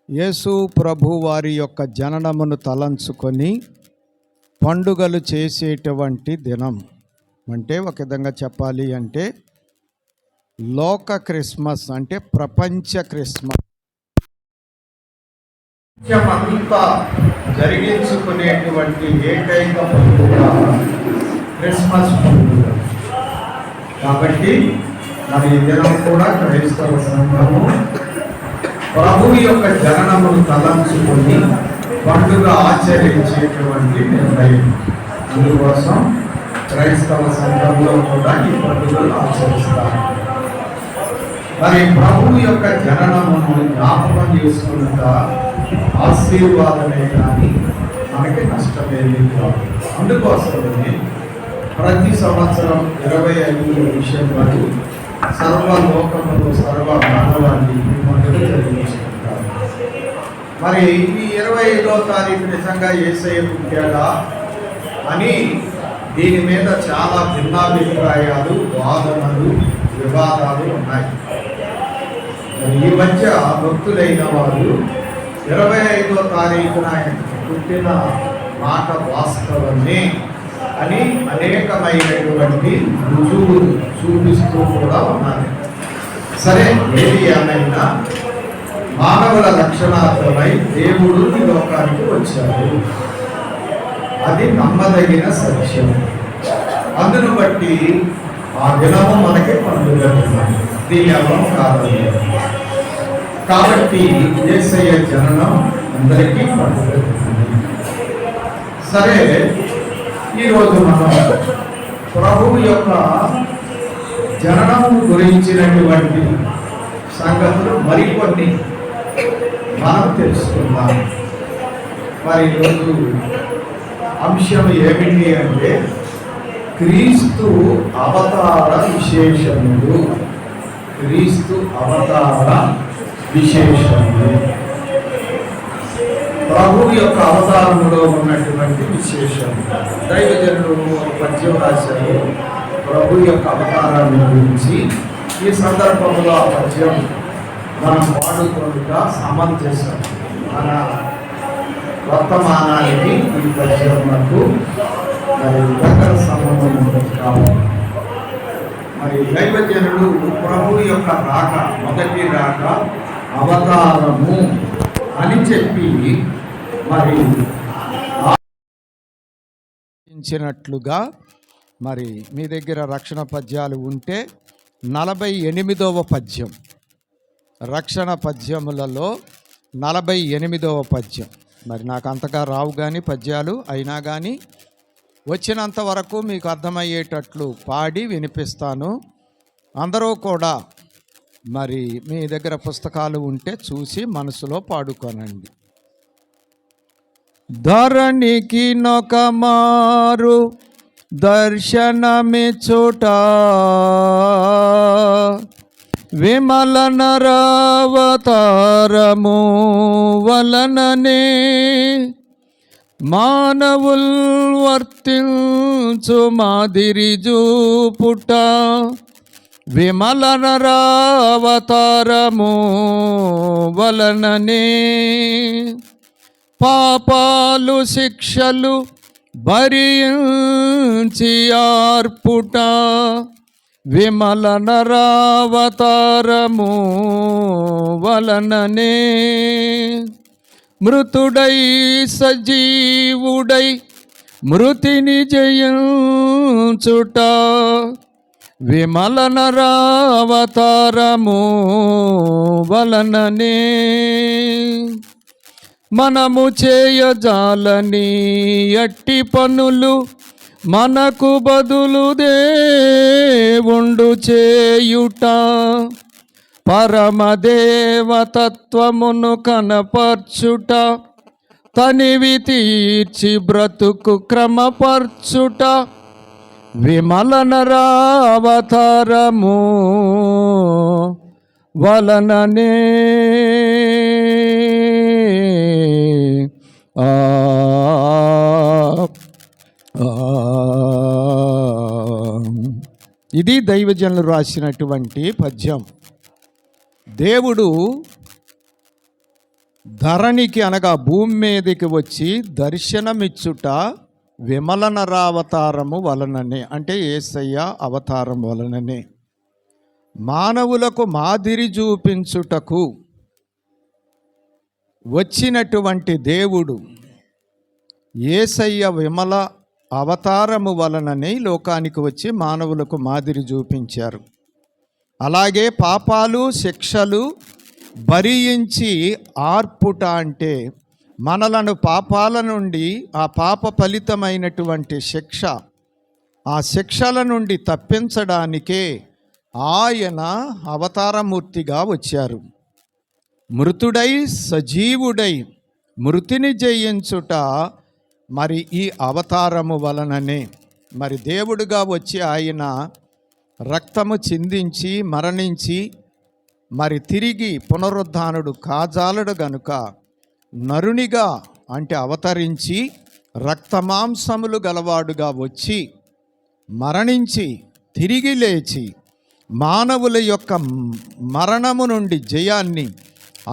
యేసు ప్రభు వారి యొక్క జననమును తలంచుకొని పండుగలు చేసేటువంటి దినం. అంటే ఒక విధంగా చెప్పాలి అంటే లోక క్రిస్మస్, అంటే ప్రపంచ క్రిస్మస్ అంతా జరిగించుకునేటువంటి ఏకైక పండుగ క్రిస్మస్ పండుగ. కాబట్టి మరి ఈ దినం కూడా క్రైస్తవ సంఘము ప్రభువు యొక్క జననమును తలంచుకొని పండుగ ఆచరించేటువంటి నిర్ణయం. అందుకోసం క్రైస్తవ సంఘంలో కూడా ఈ పండుగలు ఆచరిస్తారు. మరి ప్రభువు యొక్క జననమును జ్ఞాపకం చేసుకున్న ఆశీర్వాదమే కానీ మనకి నష్టమేమీ కాదు. అందుకోసమే ప్రతి సంవత్సరం 25 డిసెంబరు సర్వలోకములు సర్వ మానవాన్ని పండుగ జరిగించుకుంటారు. మరి ఈ 25వ తారీఖు నిజంగా యేసయ్య పుట్టాడా అని దీని మీద చాలా భిన్నాభిప్రాయాలు, వాదనలు, వివాదాలు ఉన్నాయి. ఈ మధ్య భక్తులైన వారు 25వ తారీఖున పుట్టిన మాట వాస్తవమే అని అనేకమైనటువంటి రుజువులు చూపిస్తూ కూడా ఉన్నారు. సరే, ఏది ఏమైనా మానవుల రక్షణార్థమై దేవుడు ఈ లోకానికి వచ్చాడు. అది నమ్మదగిన సత్యం. అందును బట్టి ఆ దినము మనకి పండుగ. దీని అవం కాదు. కాబట్టి యేసయ్య జననం అందరికీ పండుగ. సరే, ఈరోజు మనం ప్రభువు యొక్క జననం గురించినటువంటి సంగతులు మరికొన్ని మనం తెలుసుకుందాం. మరి ఈరోజు అంశం ఏమిటి అంటే క్రీస్తు అవతార విశేషములు. క్రీస్తు అవతార విశేషములు, ప్రభువు యొక్క అవతారంలో ఉన్నటువంటి విశేషం. దైవజనులు పద్యం రాశారు ప్రభు యొక్క అవతారాన్ని గురించి. ఈ సందర్భంలో ఆ పద్యం మనం పాడుకోగా సమంజసం. మన వర్తమానానికి ఈ పద్యం మనకు మరి దగ్గర సంబంధం ఉంటుంది. కావాలి మరి దైవజనుడు ప్రభు యొక్క రాక, మొదటి రాక అవతారము అని చెప్పి మరి ఇచ్చినట్లుగా, మరి మీ దగ్గర రక్షణ పద్యాలు ఉంటే 48వ పద్యం, రక్షణ పద్యములలో 48వ పద్యం. మరి నాకు అంతగా రావు కానీ పద్యాలు, అయినా కానీ వచ్చినంత వరకు మీకు అర్థమయ్యేటట్లు పాడి వినిపిస్తాను. అందరూ కూడా మరి మీ దగ్గర పుస్తకాలు ఉంటే చూసి మనసులో పాడుకోనండి. ధరణికి నొకమారు దర్శనమిచ్చుట విమల నరావతారము వలననే మానవుల్ వర్తించు మాదిరి చూపుట విమల నరావతారము వలననే పాపాలు శిక్షలు భరించి ఆర్పుట విమల నరావతారము వలననే మృతుడై సజీవుడై మృతిని జయించుట విమల నరావతారము వలననే మనము చేయజాలని అట్టి పనులు మనకు బదులు దేవుండు చేయుట పరమదేవతత్వమును కనపర్చుట తనివి తీర్చి బ్రతుకు క్రమపర్చుట విమల నరావతారము వలననే ఇది దైవజనులు రాసినటువంటి పద్యం. దేవుడు ధరణికి అనగా భూమి మీదకి వచ్చి దర్శనమిచ్చుట విమలనరావతారము వలననే, అంటే యేసయ్య అవతారం వలననే. మానవులకు మాదిరి చూపించుటకు వచ్చినటువంటి దేవుడు యేసయ్య విమల అవతారము వలననే లోకానికి వచ్చి మానవులకు మాదిరి చూపించారు. అలాగే పాపాలు శిక్షలు భరించి ఆర్పుట, అంటే మనలను పాపాల నుండి ఆ పాప ఫలితమైనటువంటి శిక్ష, ఆ శిక్షల నుండి తప్పించడానికే ఆయన అవతారమూర్తిగా వచ్చారు. మృతుడై సజీవుడై మృతిని జయించుట మరి ఈ అవతారము వలననే. మరి దేవుడుగా వచ్చి ఆయన రక్తము చిందించి మరణించి మరి తిరిగి పునరుద్ధానుడు కాజాలడు గనుక నరునిగా అంటే అవతరించి రక్తమాంసములు గలవాడుగా వచ్చి మరణించి తిరిగి లేచి మానవుల యొక్క మరణము నుండి జయాన్ని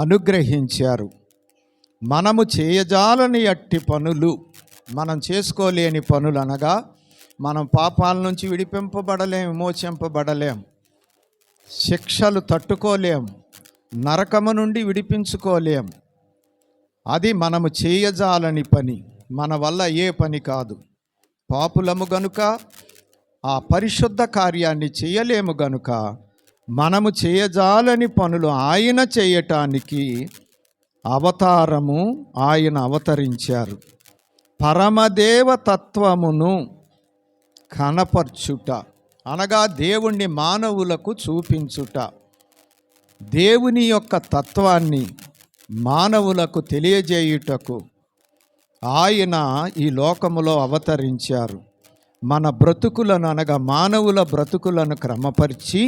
అనుగ్రహించారు. మనము చేయజాలని అట్టి పనులు, మనం చేసుకోలేని పనులు అనగా మనం పాపాల నుంచి విడిపింపబడలేం, విమోచింపబడలేం, శిక్షలు తట్టుకోలేం, నరకము నుండి విడిపించుకోలేం. అది మనము చేయజాలని పని, మన వల్ల ఏ పని కాదు. పాపులము గనుక ఆ పరిశుద్ధ కార్యాన్ని చేయలేము గనుక మనము చేయజాలని పనులు ఆయన చేయటానికి అవతారము ఆయన అవతరించారు. పరమదేవ తత్వమును కనపర్చుట అనగా దేవుణ్ణి మానవులకు చూపించుట, దేవుని యొక్క తత్వాన్ని మానవులకు తెలియజేయుటకు ఆయన ఈ లోకములో అవతరించారు. మన బ్రతుకులను అనగా మానవుల బ్రతుకులను క్రమపరిచి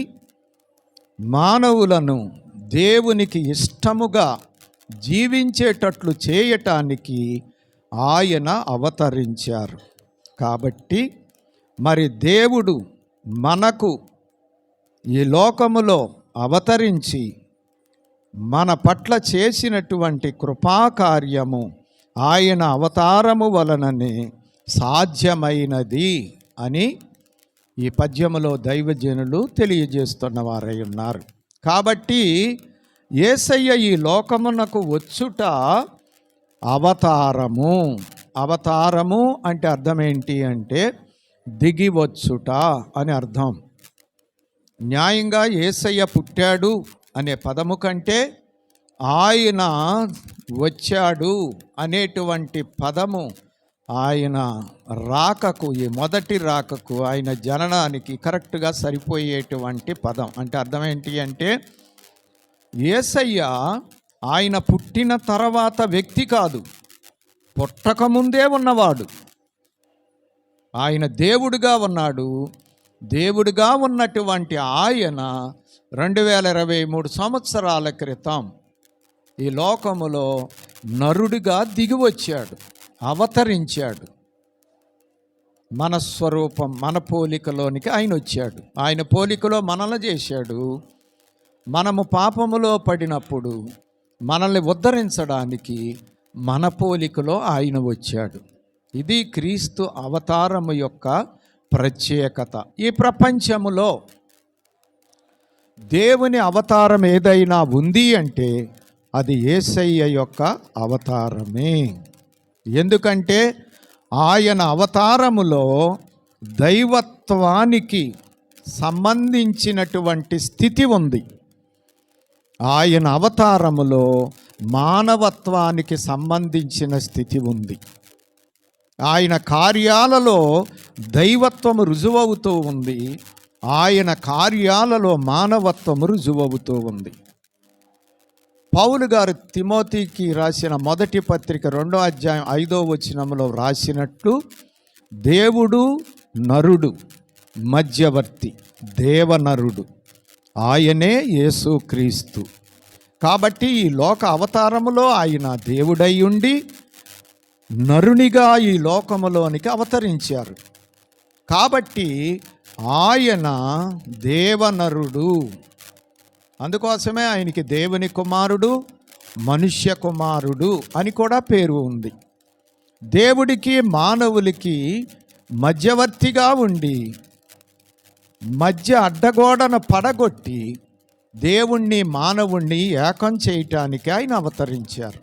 మానవులను దేవునికి ఇష్టముగా జీవించేటట్లు చేయటానికి ఆయన అవతరించారు. కాబట్టి మరి దేవుడు మనకు ఈ లోకములో అవతరించి మన పట్ల చేసినటువంటి కృపాకార్యము ఆయన అవతారము వలననే సాధ్యమైనది అని ఈ పద్యములో దైవజనులు తెలియజేస్తున్న వారై ఉన్నారు. కాబట్టి యేసయ్య ఈ లోకమునకు వచ్చుట అవతారము. అవతారము అంటే అర్థం ఏంటి అంటే దిగి వచ్చుట అని అర్థం. న్యాయంగా యేసయ్య పుట్టాడు అనే పదము కంటే ఆయన వచ్చాడు అనేటువంటి పదము ఆయన రాకకు, ఈ మొదటి రాకకు, ఆయన జననానికి కరెక్ట్గా సరిపోయేటువంటి పదం. అంటే అర్థం ఏంటి అంటే యేసయ్య ఆయన పుట్టిన తర్వాత వ్యక్తి కాదు, పుట్టకముందే ఉన్నవాడు. ఆయన దేవుడుగా ఉన్నాడు. దేవుడుగా ఉన్నటువంటి ఆయన 2023 సంవత్సరాల క్రితం ఈ లోకములో నరుడిగా దిగి వచ్చాడు, అవతరించాడు. మన స్వరూపం, మన పోలికలోనికి ఆయన వచ్చాడు. ఆయన పోలికలో మనల్ని చేశాడు. మనము పాపములో పడినప్పుడు మనల్ని ఉద్ధరించడానికి మన పోలికలో ఆయన వచ్చాడు. ఇది క్రీస్తు అవతారము యొక్క ప్రత్యేకత. ఈ ప్రపంచములో దేవుని అవతారం ఏదైనా ఉంది అంటే అది యేసయ్య యొక్క అవతారమే. ఎందుకంటే ఆయన అవతారములో దైవత్వానికి సంబంధించినటువంటి స్థితి ఉంది. ఆయన అవతారములో మానవత్వానికి సంబంధించిన స్థితి ఉంది. ఆయన కార్యాలలో దైవత్వము రుజువవుతూ ఉంది. ఆయన కార్యాలలో మానవత్వము రుజువవుతూ ఉంది. పౌలు గారు తిమోతికి రాసిన మొదటి పత్రిక 2వ అధ్యాయం 5వ వచనంలో రాసినట్లు దేవుడు నరుడు మధ్యవర్తి, దేవనరుడు, ఆయనే యేసుక్రీస్తు. కాబట్టి ఈ లోక అవతారములో ఆయన దేవుడై ఉండి నరునిగా ఈ లోకములోనికి అవతరించారు. కాబట్టి ఆయన దేవనరుడు. అందుకోసమే ఆయనకి దేవుని కుమారుడు, మనుష్య కుమారుడు అని కూడా పేరు ఉంది. దేవుడికి మానవులకి మధ్యవర్తిగా ఉండి మధ్య అడ్డగోడను పడగొట్టి దేవుణ్ణి మానవుణ్ణి ఏకం చేయటానికి ఆయన అవతరించారు.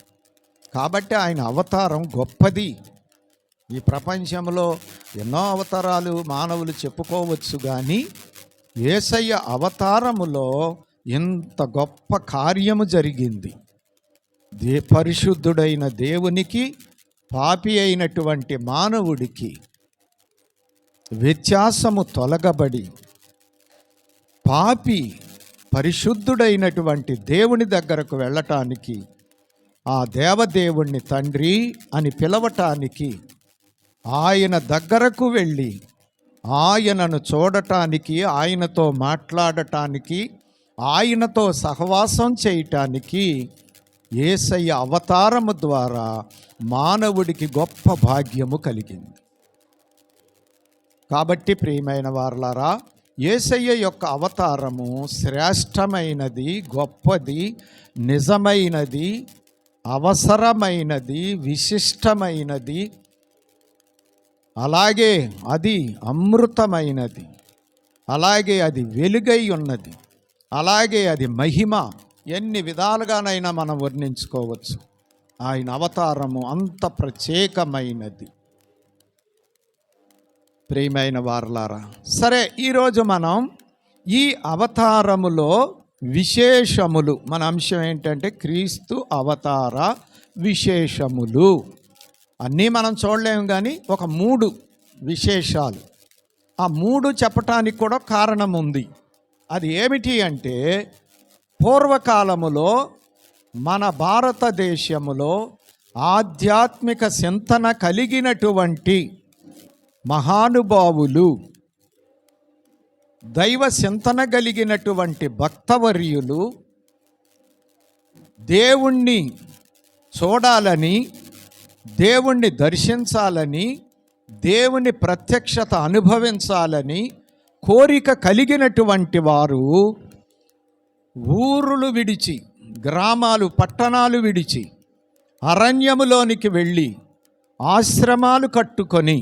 కాబట్టి ఆయన అవతారం గొప్పది. ఈ ప్రపంచంలో ఎన్నో అవతారాలు మానవులు చెప్పుకోవచ్చు, కానీ యేసయ్య అవతారములో ఇంత గొప్ప కార్యము జరిగింది. పరిశుద్ధుడైన దేవునికి పాపి అయినటువంటి మానవుడికి వ్యత్యాసము తొలగబడి పాపి పరిశుద్ధుడైనటువంటి దేవుని దగ్గరకు వెళ్ళటానికి, ఆ దేవదేవుణ్ణి తండ్రి అని పిలవటానికి, ఆయన దగ్గరకు వెళ్ళి ఆయనను చూడటానికి, ఆయనతో మాట్లాడటానికి, ఆయనతో సహవాసం చేయటానికి యేసయ్య అవతారము ద్వారా మానవుడికి గొప్ప భాగ్యము కలిగింది. కాబట్టి ప్రియమైన వారలారా, యేసయ్య యొక్క అవతారము శ్రేష్టమైనది, గొప్పది, నిజమైనది, అవసరమైనది, విశిష్టమైనది, అలాగే అది అమృతమైనది, అలాగే అది వెలుగై ఉన్నది, అలాగే అది మహిమ. ఎన్ని విధాలుగానైనా మనం వర్ణించుకోవచ్చు. ఆయన అవతారము అంత ప్రత్యేకమైనది. ప్రియమైన వారలారా, సరే, ఈరోజు మనం ఈ అవతారములో విశేషములు, మన అంశం ఏంటంటే క్రీస్తు అవతార విశేషములు. అన్నీ మనం చూడలేము, కానీ ఒక 3 విశేషాలు, ఆ 3 చెప్పటానికి కూడా కారణం ఉంది. అది ఏమిటి అంటే, పూర్వకాలములో మన భారతదేశములో ఆధ్యాత్మిక చింతన కలిగినటువంటి మహానుభావులు, దైవ చింతన కలిగినటువంటి భక్తవర్యులు దేవుణ్ణి చూడాలని, దేవుణ్ణి దర్శించాలని, దేవుని ప్రత్యక్షత అనుభవించాలని కోరిక కలిగినటువంటి వారు ఊరులు విడిచి, గ్రామాలు పట్టణాలు విడిచి అరణ్యములోనికి వెళ్ళి ఆశ్రమాలు కట్టుకొని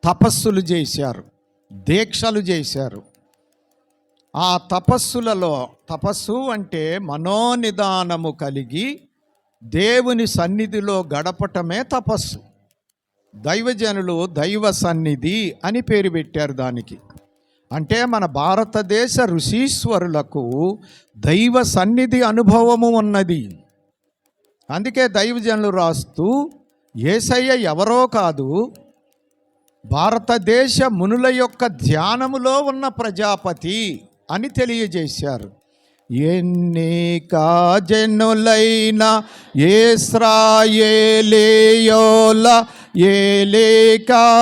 తపస్సులు చేశారు, దీక్షలు చేశారు. ఆ తపస్సులలో, తపస్సు అంటే మనోనిదానము కలిగి దేవుని సన్నిధిలో గడపటమే తపస్సు. దైవజనులు దైవ సన్నిధి అని పేరు పెట్టారు దానికి. అంటే మన భారతదేశ ఋషీశ్వరులకు దైవ సన్నిధి అనుభవము ఉన్నది. అందుకే దైవజనులు రాస్తూ యేసయ్య ఎవరో కాదు, భారతదేశ మునుల యొక్క ధ్యానములో ఉన్న ప్రజాపతి అని తెలియజేశారు. ఎన్నిక జనులైన ఇశ్రాయేలీయుల ఏలికయెవ్వరో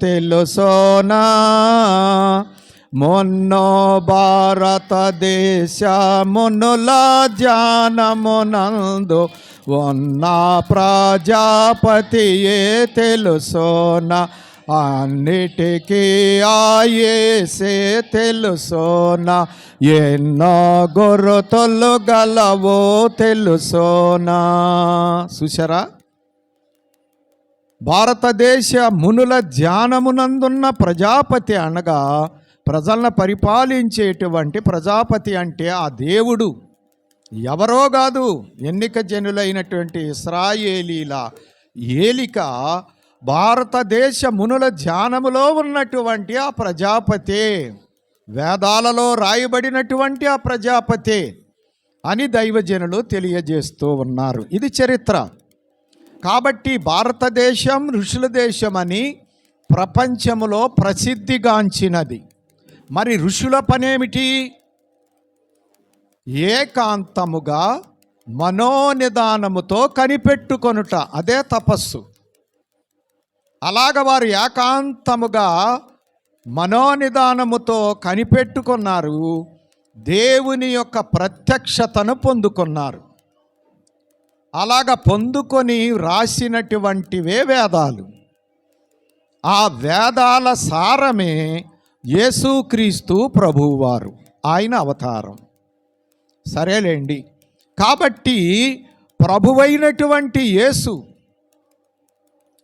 తెలుసోనా, మొన్నో భారతదేశ మునుల ధ్యానమునందు ఉన్న ప్రజాపతియే తెలుసోనా, అన్నిటికీ ఆయేసే తెలుసోనా, ఎన్నో గుర్తులు గలవో తెలుసోనా. చూసారా, భారతదేశ మునుల ధ్యానమునందున్న ప్రజాపతి అనగా ప్రజలను పరిపాలించేటువంటి ప్రజాపతి అంటే ఆ దేవుడు ఎవరో కాదు, ఎన్నిక జనులైనటువంటి ఇశ్రాయేలీల ఏలిక భారతదేశ మునుల ధ్యానములో ఉన్నటువంటి ఆ ప్రజాపతే, వేదాలలో రాయబడినటువంటి ఆ ప్రజాపతే అని దైవజనులు తెలియజేస్తూ ఉన్నారు. ఇది చరిత్ర. కాబట్టి భారతదేశం ఋషుల దేశం అని ప్రపంచములో ప్రసిద్ధిగాంచినది. మరి ఋషుల పనేమిటి? ఏకాంతముగా మనోనిదానముతో కనిపెట్టుకొనుట, అదే తపస్సు. అలాగ వారు ఏకాంతముగా మనోనిదానముతో కనిపెట్టుకున్నారు, దేవుని యొక్క ప్రత్యక్షతను పొందుకున్నారు. అలాగ పొందుకొని రాసినటువంటివే వేదాలు. ఆ వేదాల సారమే యేసుక్రీస్తు ప్రభువారు, ఆయన అవతారం. సరేలేండి. కాబట్టి ప్రభువైనటువంటి యేసు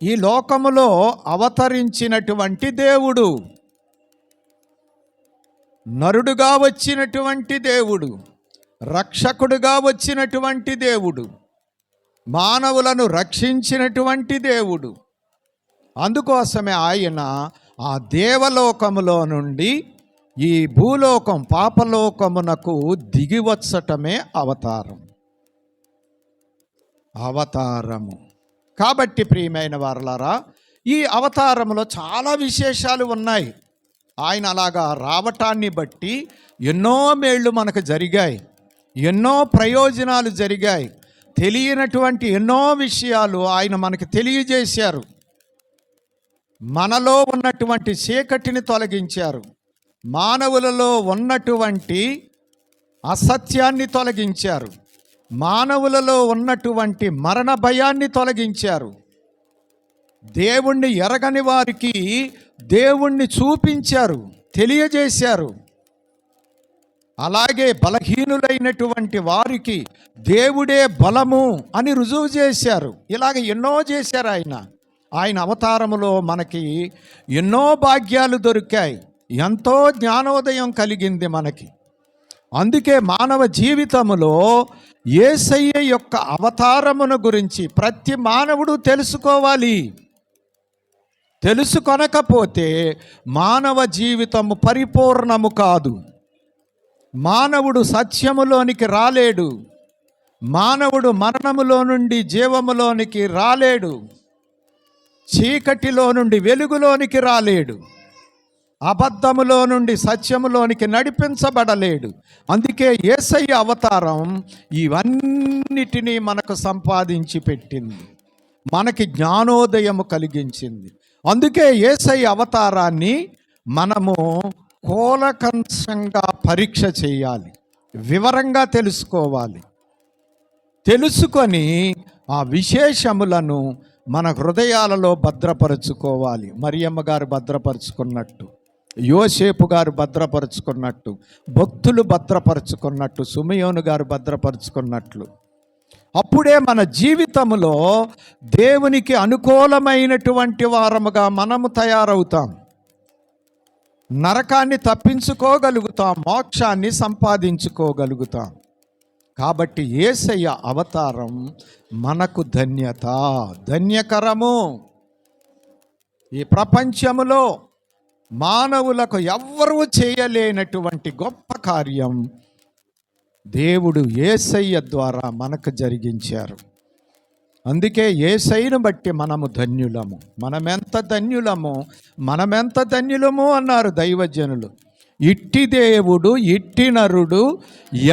ఈ లోకములో అవతరించినటువంటి దేవుడు, నరుడుగా వచ్చినటువంటి దేవుడు, రక్షకుడుగా వచ్చినటువంటి దేవుడు, మానవులను రక్షించినటువంటి దేవుడు. అందుకోసమే ఆయన ఆ దేవలోకములో నుండి ఈ భూలోకం పాపలోకమునకు దిగివచ్చటమే అవతారము. కాబట్టి ప్రియమైన వారలారా, ఈ అవతారములో చాలా విశేషాలు ఉన్నాయి. ఆయన అలాగా రావటాన్ని బట్టి ఎన్నో మేళ్ళు మనకు జరిగాయి, ఎన్నో ప్రయోజనాలు జరిగాయి, తెలియనటువంటి ఎన్నో విషయాలు ఆయన మనకు తెలియజేశారు. మనలో ఉన్నటువంటి చీకటిని తొలగించారు, మానవులలో ఉన్నటువంటి అసత్యాన్ని తొలగించారు, మానవులలో ఉన్నటువంటి మరణ భయాన్ని తొలగించారు, దేవుణ్ణి ఎరగని వారికి దేవుణ్ణి చూపించారు, తెలియజేశారు. అలాగే బలహీనులైనటువంటి వారికి దేవుడే బలము అని రుజువు చేశారు. ఇలాగ ఎన్నో చేశారు ఆయన అవతారములో మనకి ఎన్నో భాగ్యాలు దొరికాయి, ఎంతో జ్ఞానోదయం కలిగింది మనకి. అందుకే మానవ జీవితములో యేసయ్య యొక్క అవతారమును గురించి ప్రతి మానవుడు తెలుసుకోవాలి. తెలుసుకొనకపోతే మానవ జీవితము పరిపూర్ణము కాదు. మానవుడు సత్యములోనికి రాలేడు, మానవుడు మరణములో నుండి జీవములోనికి రాలేడు, చీకటిలో నుండి వెలుగులోనికి రాలేడు, అబద్ధములో నుండి సత్యములోనికి నడిపించబడలేడు. అందుకే యేసయ్య అవతారం ఇవన్నిటినీ మనకు సంపాదించి పెట్టింది, మనకి జ్ఞానోదయము కలిగించింది. అందుకే యేసయ్య అవతారాన్ని మనము కూలంకషంగా పరీక్ష చేయాలి, వివరంగా తెలుసుకోవాలి. తెలుసుకొని ఆ విశేషములను మన హృదయాలలో భద్రపరుచుకోవాలి. మరియమ్మ గారు భద్రపరుచుకున్నట్టు, యోసేపు గారు భద్రపరుచుకున్నట్టు, భక్తులు భద్రపరుచుకున్నట్టు, సుమయోను గారు భద్రపరుచుకున్నట్లు. అప్పుడే మన జీవితంలో దేవునికి అనుకూలమైనటువంటి వారముగా మనము తయారవుతాం, నరకాన్ని తప్పించుకోగలుగుతాం, మోక్షాన్ని సంపాదించుకోగలుగుతాం. కాబట్టి యేసయ్య అవతారం మనకు ధన్యకరము. ఈ ప్రపంచములో మానవులకు ఎవ్వరూ చేయలేనటువంటి గొప్ప కార్యం దేవుడు యేసయ్య ద్వారా మనకు జరిగించారు. అందుకే యేసయ్యను బట్టి మనము ధన్యులము. మనమెంత ధన్యులము అన్నారు దైవజనులు. ఇట్టి దేవుడు, ఇట్టి నరుడు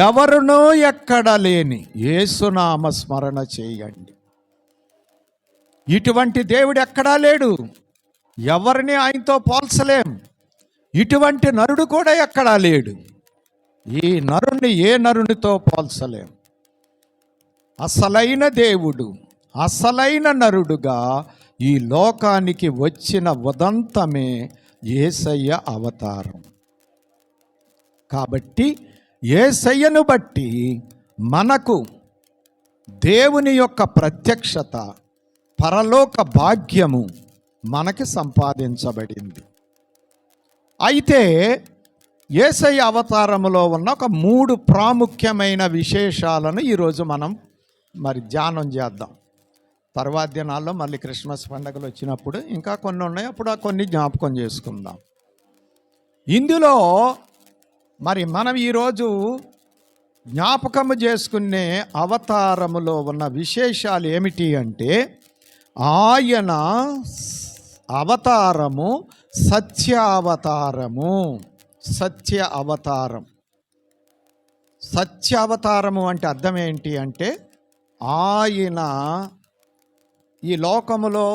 ఎవరునో ఎక్కడ లేని, యేసునామ స్మరణ చేయండి. ఇటువంటి దేవుడు ఎక్కడా లేడు, ఎవరిని ఆయనతో పోల్చలేం. ఇటువంటి నరుడు కూడా ఎక్కడా లేడు. ఈ నరుణ్ణి ఏ నరునితో పోల్చలేం. అసలైన దేవుడు, అసలైన నరుడుగా ఈ లోకానికి వచ్చిన ఉదంతమే యేసయ్య అవతారం. కాబట్టి యేసయ్యను బట్టి మనకు దేవుని యొక్క ప్రత్యక్షత, పరలోక భాగ్యము మనకి సంపాదించబడింది. అయితే యేసయ్య అవతారములో ఉన్న ఒక 3 ప్రాముఖ్యమైన విశేషాలను ఈరోజు మనం ధ్యానం చేద్దాం. తర్వాత దినాల్లో మళ్ళీ క్రిస్మస్ పండుగలు వచ్చినప్పుడు ఇంకా కొన్ని ఉన్నాయి, అప్పుడు ఆ కొన్ని జ్ఞాపకం చేసుకుందాం. ఇందులో మనం ఈరోజు జ్ఞాపకము చేసుకునే అవతారములో ఉన్న విశేషాలు ఏమిటి అంటే, ఆయన అవతారము సత్య అవతారము అంటే అర్థం ఏంటి అంటే, ఆయన ఈ లోకములో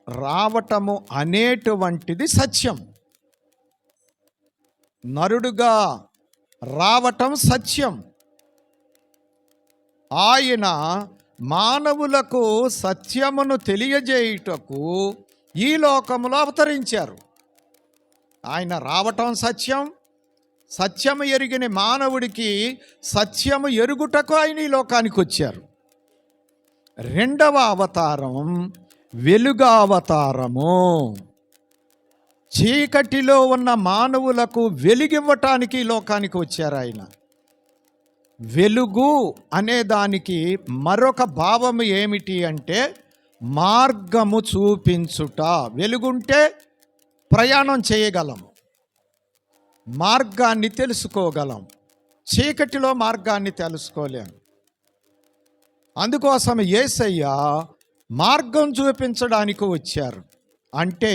రావటము అనేటువంటిది సత్యం. నరుడుగా రావటం సత్యం. ఆయన మానవులకు సత్యమును తెలియజేయుటకు ఈ లోకములో అవతరించారు. ఆయన రావటం సత్యం, సత్యము ఎరిగిన మానవుడికి సత్యము ఎరుగుటకు ఆయన ఈ లోకానికి వచ్చారు. రెండవ అవతారం వెలుగు అవతారము. చీకటిలో ఉన్న మానవులకు వెలుగివ్వటానికి ఈ లోకానికి వచ్చారు ఆయన. వెలుగు అనే దానికి మరొక భావము ఏమిటి అంటే మార్గము చూపించుట. వెలుగుంటే ప్రయాణం చేయగలం, మార్గాన్ని తెలుసుకోగలం. చీకటిలో మార్గాన్ని తెలుసుకోలేం. అందుకోసం యేసయ్య మార్గం చూపించడానికి వచ్చారు. అంటే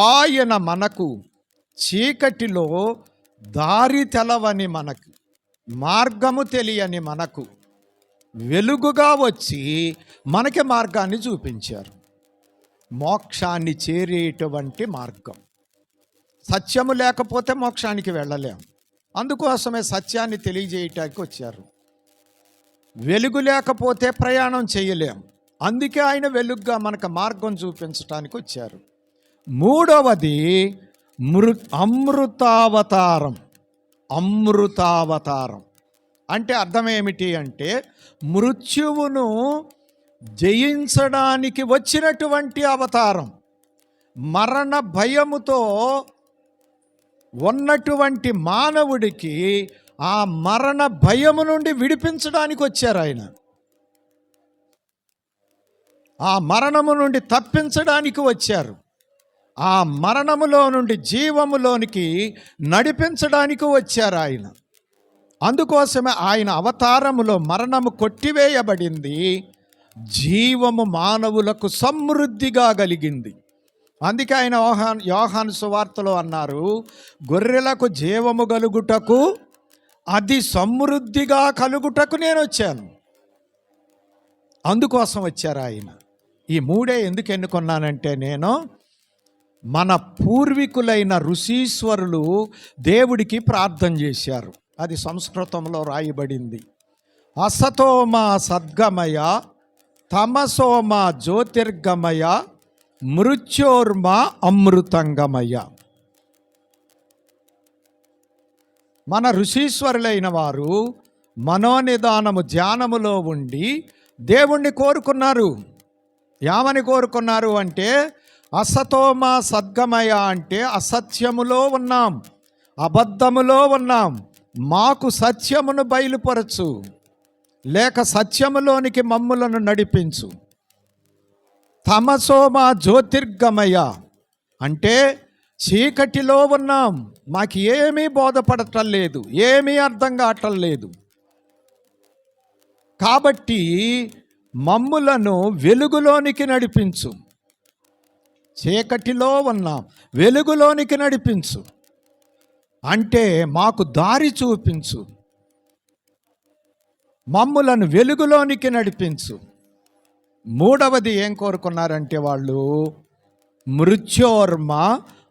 ఆయన మనకు చీకటిలో దారి తెలవని మనకు, మార్గము తెలియని మనకు వెలుగుగా వచ్చి మనకి మార్గాన్ని చూపించారు. మోక్షాన్ని చేరేటువంటి మార్గం. సత్యము లేకపోతే మోక్షానికి వెళ్ళలేం. అందుకోసమే సత్యాన్ని తెలియజేయటానికి వచ్చారు. వెలుగు లేకపోతే ప్రయాణం చేయలేం. అందుకే ఆయన వెలుగుగా మనకు మార్గం చూపించడానికి వచ్చారు. మూడవది అమృతావతారం. అమృతావతారం అంటే అర్థం ఏమిటి అంటే మృత్యువును జయించడానికి వచ్చినటువంటి అవతారం. మరణ భయముతో ఉన్నటువంటి మానవుడికి ఆ మరణ భయము నుండి విడిపించడానికి వచ్చారు ఆయన. ఆ మరణము నుండి తప్పించడానికి వచ్చారు. ఆ మరణములో నుండి జీవములోనికి నడిపించడానికి వచ్చారు ఆయన. అందుకోసమే ఆయన అవతారములో మరణము కొట్టివేయబడింది, జీవము మానవులకు సమృద్ధిగా కలిగింది. అందుకే ఆయన యోహాను సువార్తలో అన్నారు, గొర్రెలకు జీవము కలుగుటకు అది సమృద్ధిగా కలుగుటకు నేను వచ్చాను. అందుకోసం వచ్చారు ఆయన. ఈ మూడే ఎందుకు ఎన్నుకున్నానంటే, నేను మన పూర్వీకులైన ఋషీశ్వరులు దేవుడికి ప్రార్థన చేశారు. అది సంస్కృతంలో రాయబడింది. అసతోమ సద్గమయ, తమసోమ జ్యోతిర్గమయ, మృత్యోర్మ అమృతంగమయ. మన ఋషీశ్వరులైన వారు మనోనిదానము ధ్యానములో ఉండి దేవుణ్ణి కోరుకున్నారు. ఏమని కోరుకున్నారు అంటే, అసతోమ సద్గమయ అంటే అసత్యములో ఉన్నాం, అబద్ధములో ఉన్నాం, మాకు సత్యమును బయలుపరచు, లేక సత్యములోనికి మమ్ములను నడిపించు. తమసోమ జ్యోతిర్గమయ అంటే చీకటిలో ఉన్నాం, మాకు ఏమీ బోధపడటం లేదు, ఏమీ అర్థం కావటం లేదు. కాబట్టి మమ్ములను వెలుగులోనికి నడిపించు. చీకటిలో ఉన్నాం, వెలుగులోనికి నడిపించు అంటే మాకు దారి చూపించు, మమ్ములను వెలుగులోనికి నడిపించు. మూడవది ఏం కోరుకున్నారంటే వాళ్ళు, మృత్యోర్మ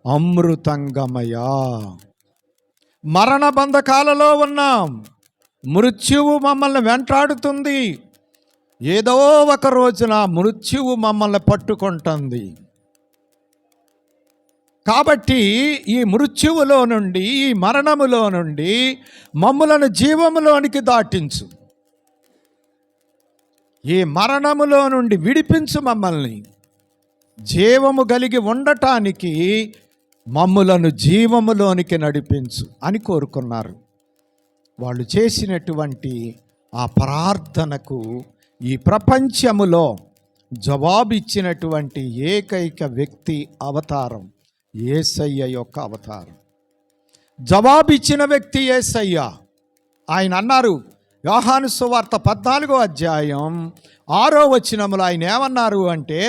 అమృతంగమయ. మరణ బంధకాలలో ఉన్నాం, మృత్యువు మమ్మల్ని వెంటాడుతుంది. ఏదో ఒక రోజున మృత్యువు మమ్మల్ని పట్టుకుంటుంది. కాబట్టి ఈ మృత్యువులో నుండి, ఈ మరణములో నుండి మమ్ములను జీవములోనికి దాటించు. ఈ మరణములో నుండి విడిపించు మమ్మల్ని. జీవము కలిగి ఉండటానికి మమ్ములను జీవములోనికి నడిపించు అని కోరుకున్నారు. వాళ్ళు చేసినటువంటి ఆ ప్రార్థనకు ఈ ప్రపంచములో జవాబిచ్చినటువంటి ఏకైక వ్యక్తి అవతారం యేసయ్య యొక్క అవతారం. జవాబిచ్చిన వ్యక్తి యేసయ్య. ఆయన అన్నారు, యోహాను సువార్త 14వ అధ్యాయం 6వ వచనములో ఆయన ఏమన్నారు అంటే,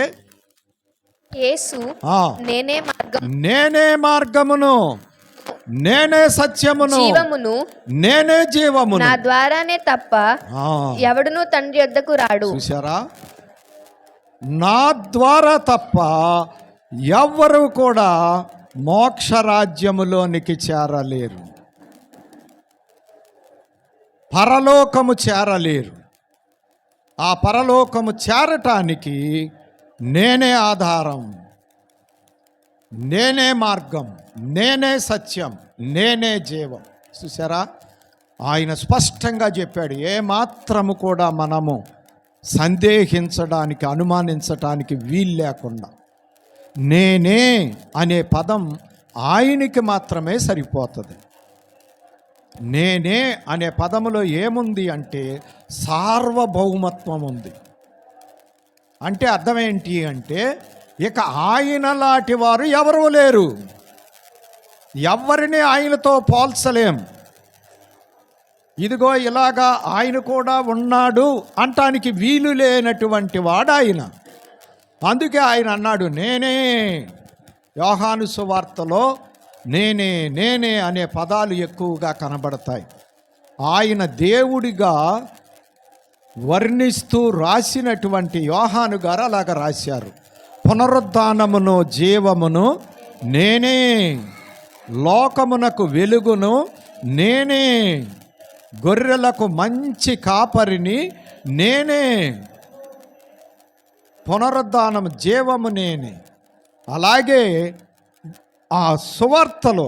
యేసు నేనే మార్గమును, నేనే సత్యమును, జీవమును, నేనే జీవమును, నా ద్వారానే తప్ప ఎవడును తండ్రి యొద్దకు రాడు. చూసారా? నా ద్వారా తప్ప ఎవ్వరు కూడా మోక్ష రాజ్యములోనికి చేరలేరు, పరలోకము చేరలేరు. ఆ పరలోకము చేరటానికి నేనే ఆధారం, నేనే మార్గం, నేనే సత్యం, నేనే జీవం. చూసారా, ఆయన స్పష్టంగా చెప్పాడు, ఏ మాత్రము కూడా మనము సందేహించడానికి, అనుమానించడానికి వీలు లేకుండా నేనే అనే పదం ఆయనకి మాత్రమే సరిపోతుంది. నేనే అనే పదములో ఏముంది అంటే సార్వభౌమత్వం ఉంది. అంటే అర్థం ఏంటి అంటే ఇక ఆయన లాంటి వారు ఎవరూ లేరు, ఎవరిని ఆయనతో పోల్చలేం. ఇదిగో ఇలాగా ఆయన కూడా ఉన్నాడు అంటానికి వీలు లేనటువంటి వాడు ఆయన. అందుకే ఆయన అన్నాడు నేనే. యోహాను సువార్తలో నేనే నేనే అనే పదాలు ఎక్కువగా కనబడతాయి. ఆయన దేవుడిగా వర్ణిస్తూ రాసినటువంటి యోహాను గారు అలాగ రాశారు. పునరుద్ధానమును జీవమును నేనే, లోకమునకు వెలుగును నేనే, గొర్రెలకు మంచి కాపరిని నేనే. పునరుద్ధానం జీవము నేనే. అలాగే ఆ సువార్తలో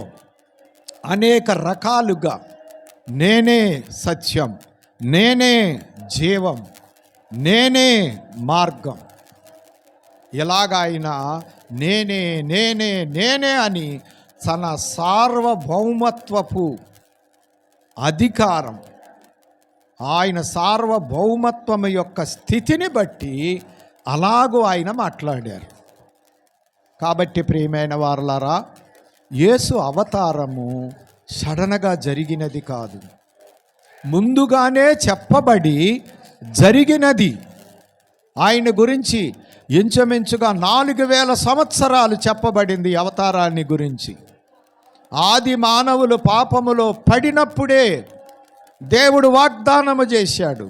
అనేక రకాలుగా నేనే సత్యం, నేనే జీవం, నేనే మార్గం, ఇలాగ ఆయన నేనే నేనే నేనే అని తన సార్వభౌమత్వపు అధికారం, ఆయన సార్వభౌమత్వం యొక్క స్థితిని బట్టి అలాగూ ఆయన మాట్లాడారు. కాబట్టి ప్రియమైన వారలారా, యేసు అవతారము సడన్గా జరిగినది కాదు, ముందుగానే చెప్పబడి జరిగినది. ఆయన గురించి ఇంచుమించుగా 4000 సంవత్సరాలు చెప్పబడింది అవతారాన్ని గురించి. ఆది మానవులు పాపములో పడినప్పుడే దేవుడు వాగ్దానము చేశాడు.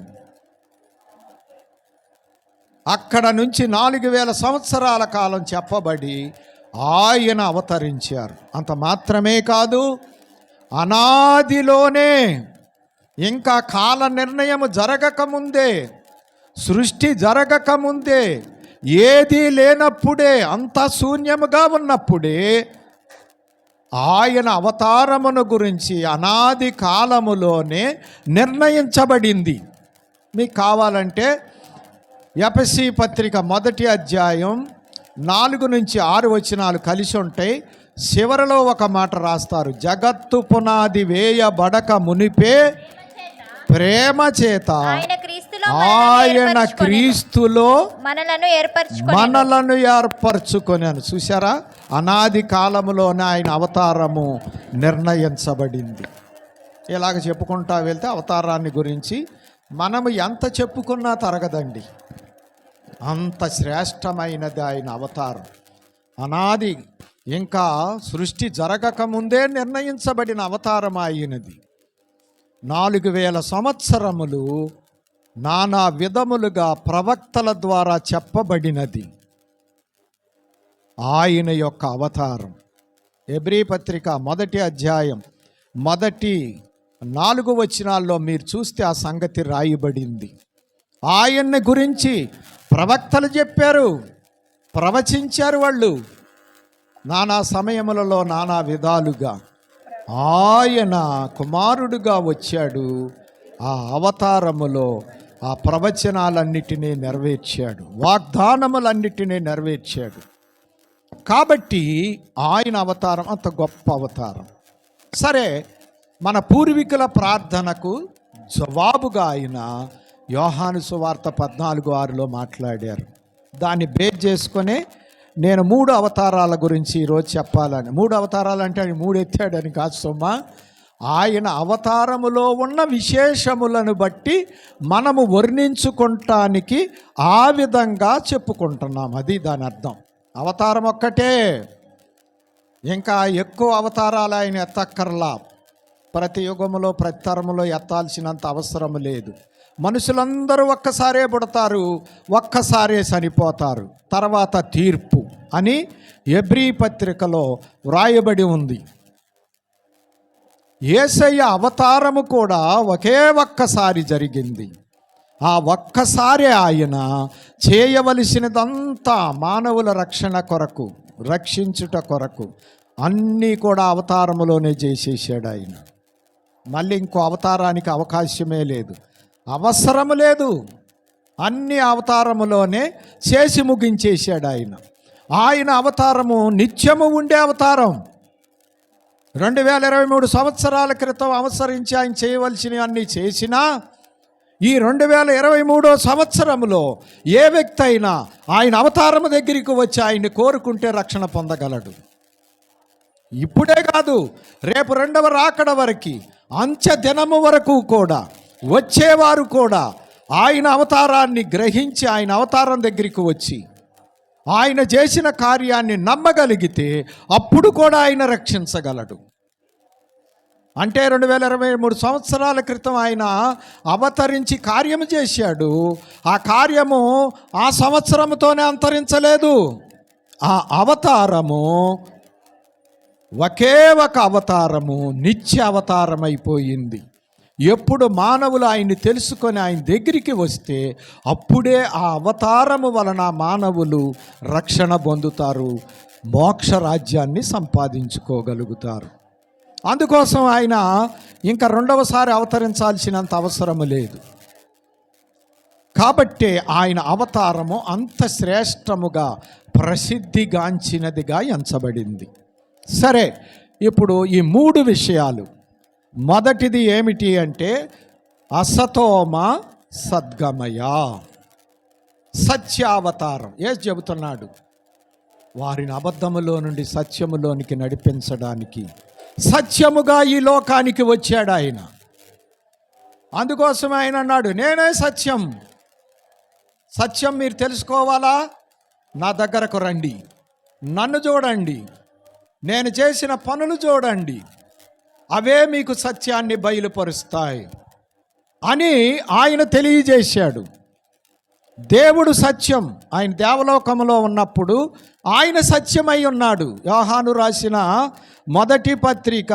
అక్కడ నుంచి 4000 సంవత్సరాల కాలం చెప్పబడి ఆయన అవతరించారు. అంత మాత్రమే కాదు, అనాదిలోనే, ఇంకా కాల నిర్ణయము జరగకముందే, సృష్టి జరగకముందే, ఏదీ లేనప్పుడే, అంతా శూన్యముగా ఉన్నప్పుడే ఆయన అవతారమును గురించి అనాది కాలములోనే నిర్ణయించబడింది. మీకు కావాలంటే ఎఫెసీ పత్రిక 1వ అధ్యాయం 4 నుంచి 6 వచనాలు కలిసి ఉంటాయి. చివరిలో ఒక మాట రాస్తారు, జగత్తు పునాది వేయబడక మునిపే ప్రేమ చేత ఆయన క్రీస్తులో మనలను ఏర్పరచుకొనాను. చూసారా, అనాది కాలములోనే ఆయన అవతారము నిర్ణయించబడింది. ఇలాగ చెప్పుకుంటా వెళ్తే అవతారాన్ని గురించి మనము ఎంత చెప్పుకున్నా తరగదండి. అంత శ్రేష్టమైనది ఆయన అవతారం. అనాది, ఇంకా సృష్టి జరగకముందే నిర్ణయించబడిన అవతారం అయినది. 4000 సంవత్సరములు నానా విధములుగా ప్రవక్తల ద్వారా చెప్పబడినది ఆయన యొక్క అవతారం. హెబ్రీ పత్రిక 1వ అధ్యాయం 4 వచనాల్లో మీరు చూస్తే ఆ సంగతి రాయబడింది. ఆయన్ని గురించి ప్రవక్తలు చెప్పారు, ప్రవచించారు. వాళ్ళు నానా సమయములలో నానా విధాలుగా ఆయన కుమారుడుగా వచ్చాడు. ఆ అవతారములో ఆ ప్రవచనాలన్నిటినీ నెరవేర్చాడు, వాగ్దానములన్నిటినీ నెరవేర్చాడు. కాబట్టి ఆయన అవతారం అంత గొప్ప అవతారం. సరే, మన పూర్వీకుల ప్రార్థనకు జవాబుగా ఆయన యోహాను సువార్త 14:6లో మాట్లాడారు. దాన్ని బేస్ చేసుకొని నేను 3 అవతారాల గురించి ఈరోజు చెప్పాలని. 3 అవతారాలు అంటే ఆయన 3 ఎత్తాడని కాదు సుమా, ఆయన అవతారములో ఉన్న విశేషములను బట్టి మనము వర్ణించుకుంటానికి ఆ విధంగా చెప్పుకుంటున్నాం. అది దాని అర్థం. అవతారం ఒక్కటే, ఇంకా ఎక్కువ అవతారాలు ఆయన ఎత్తక్కర్లా. ప్రతి యుగములో ప్రతి తరములో ఎత్తాల్సినంత అవసరం లేదు. మనుషులందరూ ఒక్కసారే పుడతారు, ఒక్కసారే చనిపోతారు, తర్వాత తీర్పు అని హెబ్రీ పత్రికలో వ్రాయబడి ఉంది. యేసయ్య అవతారము కూడా ఒకే ఒక్కసారి జరిగింది. ఆ ఒక్కసారి ఆయన చేయవలసినదంతా మానవుల రక్షణ కొరకు, రక్షించుట కొరకు అన్నీ కూడా అవతారములోనే చేసేసాడు ఆయన. మళ్ళీ ఇంకో అవతారానికి అవకాశమే లేదు, అవసరము లేదు. అన్ని అవతారములోనే చేసి ముగించేశాడు ఆయన. ఆయన అవతారము నిత్యము ఉండే అవతారం. 2023 సంవత్సరాల క్రితం అవసరించి ఆయన చేయవలసినవి అన్నీ చేసినా ఈ 2023 సంవత్సరంలో ఏ వ్యక్తి అయినా ఆయన అవతారము దగ్గరికి వచ్చి ఆయన్ని కోరుకుంటే రక్షణ పొందగలడు. ఇప్పుడే కాదు, రేపు 2వ రాకడ వరకు, అంత్య దినము వరకు కూడా వచ్చేవారు కూడా ఆయన అవతారాన్ని గ్రహించి ఆయన అవతారం దగ్గరికి వచ్చి ఆయన చేసిన కార్యాన్ని నమ్మగలిగితే అప్పుడు కూడా ఆయన రక్షించగలడు. అంటే 2023 సంవత్సరాల క్రితం ఆయన అవతరించి కార్యము చేశాడు. ఆ కార్యము ఆ సంవత్సరంతోనే అంతరించలేదు. ఆ అవతారము ఒకే ఒక అవతారము నిత్య అవతారమైపోయింది. ఎప్పుడు మానవులు ఆయన్ని తెలుసుకొని ఆయన దగ్గరికి వస్తే అప్పుడే ఆ అవతారము వలన మానవులు రక్షణ పొందుతారు, మోక్ష రాజ్యాన్ని సంపాదించుకోగలుగుతారు. అందుకోసం ఆయన ఇంకా 2వసారి అవతరించాల్సినంత అవసరము లేదు. కాబట్టే ఆయన అవతారము అంత శ్రేష్టముగా ప్రసిద్ధిగాంచినదిగా ఎంచబడింది. సరే, ఇప్పుడు ఈ 3 విషయాలు. మొదటిది ఏమిటి అంటే అసతోమ సద్గమయ, సత్యావతారం. ఏం చెబుతున్నాడు? వారిని అబద్ధములో నుండి సత్యములోనికి నడిపించడానికి సత్యముగా ఈ లోకానికి వచ్చాడు ఆయన. అందుకోసం ఆయన అన్నాడు, నేనే సత్యం. సత్యం మీరు తెలుసుకోవాలా? నా దగ్గరకు రండి, నన్ను చూడండి, నేను చేసిన పనులు చూడండి, అవే మీకు సత్యాన్ని బయలుపరుస్తాయి అని ఆయన తెలియజేశాడు. దేవుడు సత్యం. ఆయన దేవలోకములో ఉన్నప్పుడు ఆయన సత్యమై ఉన్నాడు. యోహాను రాసిన మొదటి పత్రిక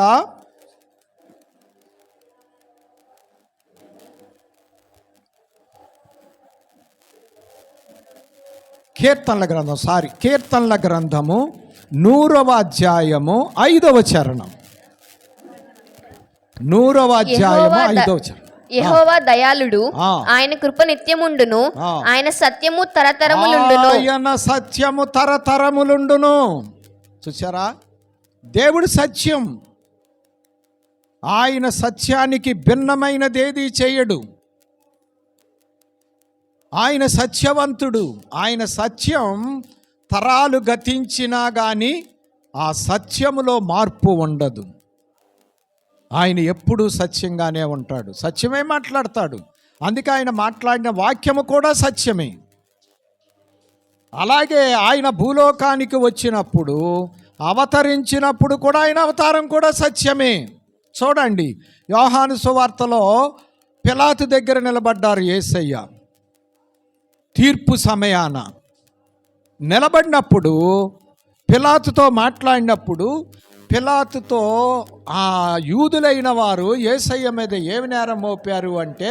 100వ గ్రంథము 100వ అధ్యాయము 5వ చరణం. 100వ అధ్యాయము 5వ చరణం. యెహోవా దయాళుడు, ఆయన కృప నిత్యముండును, ఆయన సత్యము తరతరములుండును. ఆయన సత్యము తరతరములుండును. చూసారా? దేవుడు సత్యం. ఆయన సత్యానికి భిన్నమైనదేది చేయడు. ఆయన సత్యవంతుడు. ఆయన సత్యం తరాలు గతించినా కానీ ఆ సత్యములో మార్పు ఉండదు. ఆయన ఎప్పుడూ సత్యంగానే ఉంటాడు, సత్యమే మాట్లాడతాడు. అందుకే ఆయన మాట్లాడిన వాక్యము కూడా సత్యమే. అలాగే ఆయన భూలోకానికి వచ్చినప్పుడు, అవతరించినప్పుడు కూడా ఆయన అవతారం కూడా సత్యమే. చూడండి, యోహాను సువార్తలో పిలాతు దగ్గర నిలబడ్డారు యేసయ్య. తీర్పు సమయాన నిలబడినప్పుడు పిలాతుతో మాట్లాడినప్పుడు పిలాతుతో ఆ యూదులైన వారు యేసయ్య మీద ఏమి నేరం మోపారు అంటే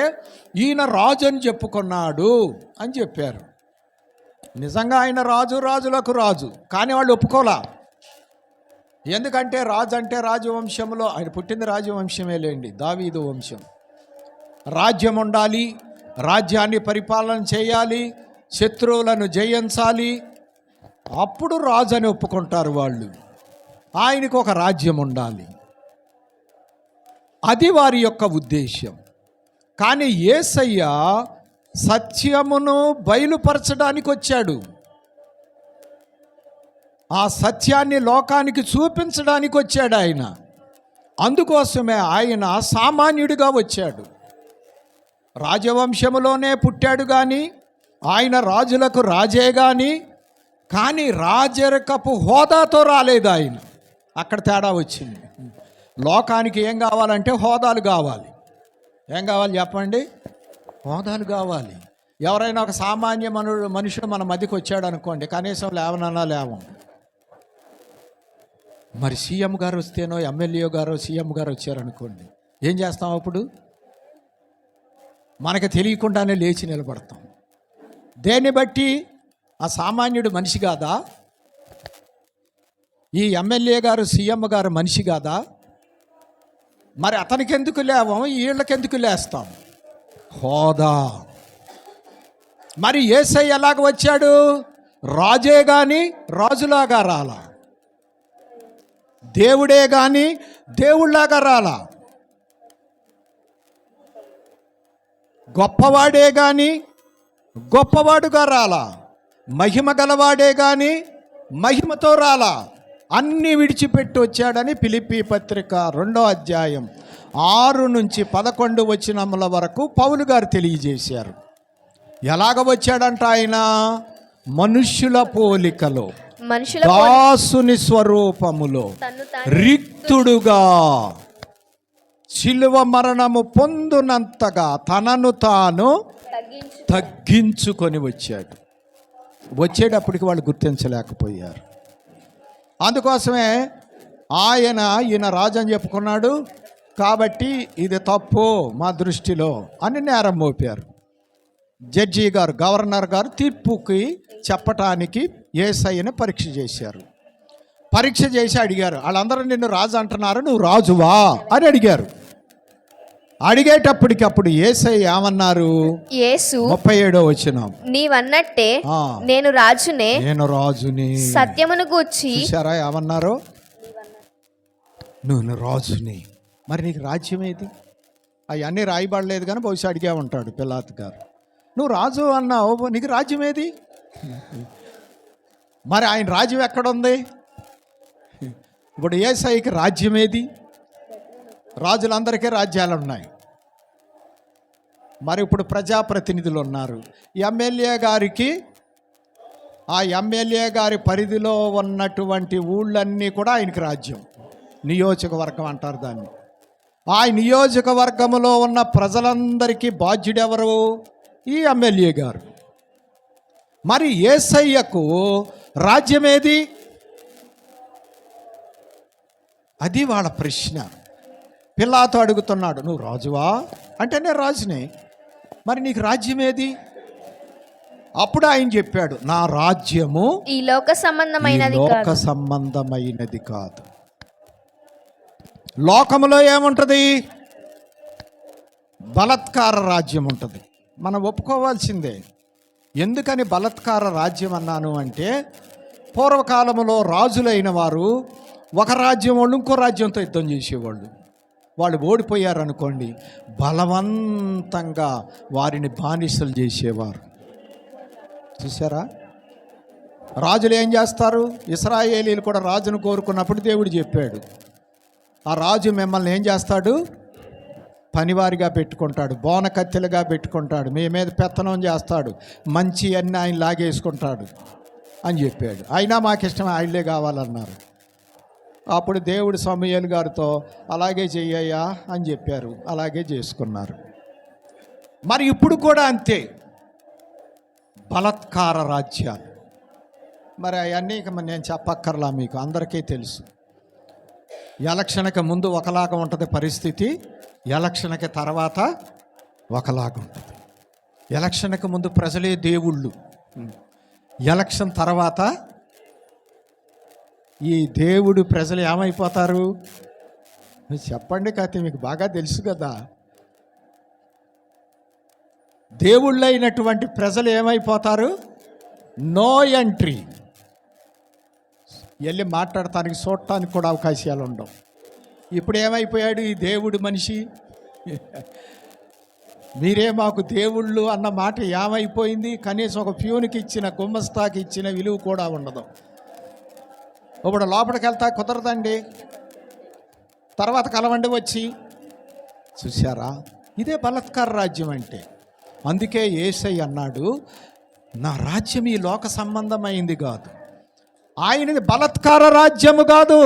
ఈయన రాజు అని చెప్పుకున్నాడు అని చెప్పారు. నిజంగా ఆయన రాజు, రాజులకు రాజు. కానీ వాళ్ళు ఒప్పుకోలా. ఎందుకంటే రాజు అంటే రాజవంశంలో ఆయన పుట్టింది రాజవంశమే లేండి, దావీదు వంశం. రాజ్యం ఉండాలి, రాజ్యాన్ని పరిపాలన చేయాలి, శత్రువులను జయించాలి, అప్పుడు రాజు అని ఒప్పుకుంటారు వాళ్ళు. ఆయనకు ఒక రాజ్యం ఉండాలి, అది వారి యొక్క ఉద్దేశ్యం. కానీ యేసయ్య సత్యమును బయలుపరచడానికి వచ్చాడు. ఆ సత్యాన్ని లోకానికి చూపించడానికి వచ్చాడు ఆయన. అందుకోసమే ఆయన సామాన్యుడిగా వచ్చాడు. రాజవంశములోనే పుట్టాడు కానీ ఆయన రాజులకు రాజే కానీ రాజరికపు హోదాతో రాలేదు ఆయన. అక్కడ తేడా వచ్చింది. లోకానికి ఏం కావాలంటే హోదాలు కావాలి. ఏం కావాలి చెప్పండి? హోదాలు కావాలి. ఎవరైనా ఒక సామాన్య మనుషుడు మన మధ్యకి వచ్చాడు అనుకోండి, కనీసం లేవనన్నా లేవం. మరి సీఎం గారు వస్తేనో, ఎమ్మెల్యే గారు, సీఎం గారు వచ్చారనుకోండి, ఏం చేస్తాం అప్పుడు? మనకు తెలియకుండానే లేచి నిలబడతాం. దేన్ని బట్టి? ఆ సామాన్యుడు మనిషి కాదా? ఈ ఎమ్మెల్యే గారు, సీఎం గారు మనిషి కాదా? మరి అతనికి ఎందుకు లేవం, వీళ్ళకి ఎందుకు లేస్తాం? హోదా. మరి యేసయ్య ఎలాగ వచ్చాడు? రాజే గాని రాజులాగా రాలా, దేవుడే గాని దేవుళ్లాగా రాలా, గొప్పవాడే గాని గొప్పవాడుగా రాలా, మహిమ గలవాడే గాని మహిమతో రాలా, అన్నీ విడిచిపెట్టి వచ్చాడని ఫిలిప్పీ పత్రిక 2వ అధ్యాయం 6 నుంచి 11 వచనముల వరకు పౌలు గారు తెలియజేశారు. ఎలాగ వచ్చాడంట ఆయన? మనుష్యుల పోలికలో, దాసుని స్వరూపములో, రిక్తుడుగా, శిలువ మరణము పొందునంతగా తనను తాను తగ్గించుకొని వచ్చాడు. వచ్చేటప్పటికి వాళ్ళు గుర్తించలేకపోయారు. అందుకోసమే ఈయన రాజు అని చెప్పుకున్నాడు కాబట్టి ఇది తప్పు మా దృష్టిలో అని నేరం మోపారు. జడ్జి గారు, గవర్నర్ గారు తీర్పుకి చెప్పటానికి యేసయ్యని పరీక్ష చేశారు. పరీక్ష చేసి అడిగారు, వాళ్ళందరూ నిన్ను రాజు అంటున్నారు, నువ్వు రాజువా అని అడిగారు. అడిగేటప్పటికి అప్పుడు యేసయ్య ఏమన్నారు? యేసు 37వ వచనం, నీవన్నట్టే నేను రాజునే, నేను రాజుని. సత్యమును గూర్చి చూసారా ఏమన్నారు? నువ్వు రాజుని. మరి నీకు రాజ్యం ఏది? అవన్నీ రాయబడలేదు కానీ బహుశా అడిగే ఉంటాడు పిలాతు గారు. నువ్వు రాజు అన్నావు, నీకు రాజ్యం ఏది? మరి ఆయన రాజ్యం ఎక్కడుంది? ఇప్పుడు యేసయ్యకి రాజ్యం ఏది? రాజులందరికీ రాజ్యాలు ఉన్నాయి. మరి ఇప్పుడు ప్రజాప్రతినిధులు ఉన్నారు. ఎమ్మెల్యే గారికి, ఆ ఎమ్మెల్యే గారి పరిధిలో ఉన్నటువంటి ఊళ్ళన్నీ కూడా ఆయనకి రాజ్యం, నియోజకవర్గం అంటారు దాన్ని. ఆ నియోజకవర్గంలో ఉన్న ప్రజలందరికీ బాధ్యుడెవరు? ఈ ఎమ్మెల్యే గారు. మరి యేసయ్యకు రాజ్యం ఏది? అది వాళ్ళ ప్రశ్న. పిలాతు అడుగుతున్నాడు, నువ్వు రాజువా అంటే నేను రాజునే, మరి నీకు రాజ్యం ఏది? అప్పుడు ఆయన చెప్పాడు, నా రాజ్యము ఈ లోక సంబంధమైనది కాదు. లోకములో ఏముంటుంది? బలత్కార రాజ్యం ఉంటుంది. మనం ఒప్పుకోవాల్సిందే. ఎందుకని బలత్కార రాజ్యం అన్నాను అంటే, పూర్వకాలంలో రాజులైన వారు ఒక రాజ్యం వాళ్ళు ఇంకో రాజ్యంతో యుద్ధం చేసేవాళ్ళు. వాళ్ళు ఓడిపోయారనుకోండి, బలవంతంగా వారిని బానిసలు చేసేవారు. చూసారా? రాజులు ఏం చేస్తారు? ఇశ్రాయేలీలు కూడా రాజును కోరుకున్నప్పుడు దేవుడు చెప్పాడు, ఆ రాజు మిమ్మల్ని ఏం చేస్తాడు? పనివారిగా పెట్టుకుంటాడు, బోనకత్తెలుగా పెట్టుకుంటాడు, మీ మీద పెత్తనం చేస్తాడు, మంచి అన్నీ ఆయన లాగేసుకుంటాడు అని చెప్పాడు. అయినా మాకు ఇష్టం, ఆయనలే కావాలన్నారు. అప్పుడు దేవుడు సమూయేలు గారితో అలాగే చెయ్యయ్యా అని చెప్పారు. అలాగే చేసుకున్నారు. మరి ఇప్పుడు కూడా అంతే, బలత్కార రాజ్యాలు. మరి అవన్నీ నేను చెప్పక్కర్లా, మీకు అందరికీ తెలుసు. ఎలక్షన్కి ముందు ఒకలాగా ఉంటుంది పరిస్థితి, ఎలక్షన్కి తర్వాత ఒకలాగా ఉంటుంది. ఎలక్షన్కి ముందు ప్రజలే దేవుళ్ళు, ఎలక్షన్ తర్వాత ఈ దేవుడు ప్రజలు ఏమైపోతారు? చెప్పండి కథ, మీకు బాగా తెలుసు కదా. దేవుళ్ళైనటువంటి ప్రజలు ఏమైపోతారు? No entry. వెళ్ళి మాట్లాడటానికి, చూడటానికి కూడా అవకాశాలు ఉండవు. ఇప్పుడు ఏమైపోయాడు ఈ దేవుడు మనిషి? మీరే మాకు దేవుళ్ళు అన్న మాట ఏమైపోయింది? కనీసం ఒక ప్యూన్కి ఇచ్చిన, గుమ్మస్తాకి ఇచ్చిన విలువ కూడా ఉండదు. ఇప్పుడు లోపలికి వెళ్తా కుదరదండి, తర్వాత కలవండి వచ్చి. చూసారా? ఇదే బలత్కార రాజ్యం అంటే. అందుకే యేసయ్య అన్నాడు, నా రాజ్యం ఈ లోక సంబంధమైంది కాదు. ఆయనది బలత్కార రాజ్యము కాదు.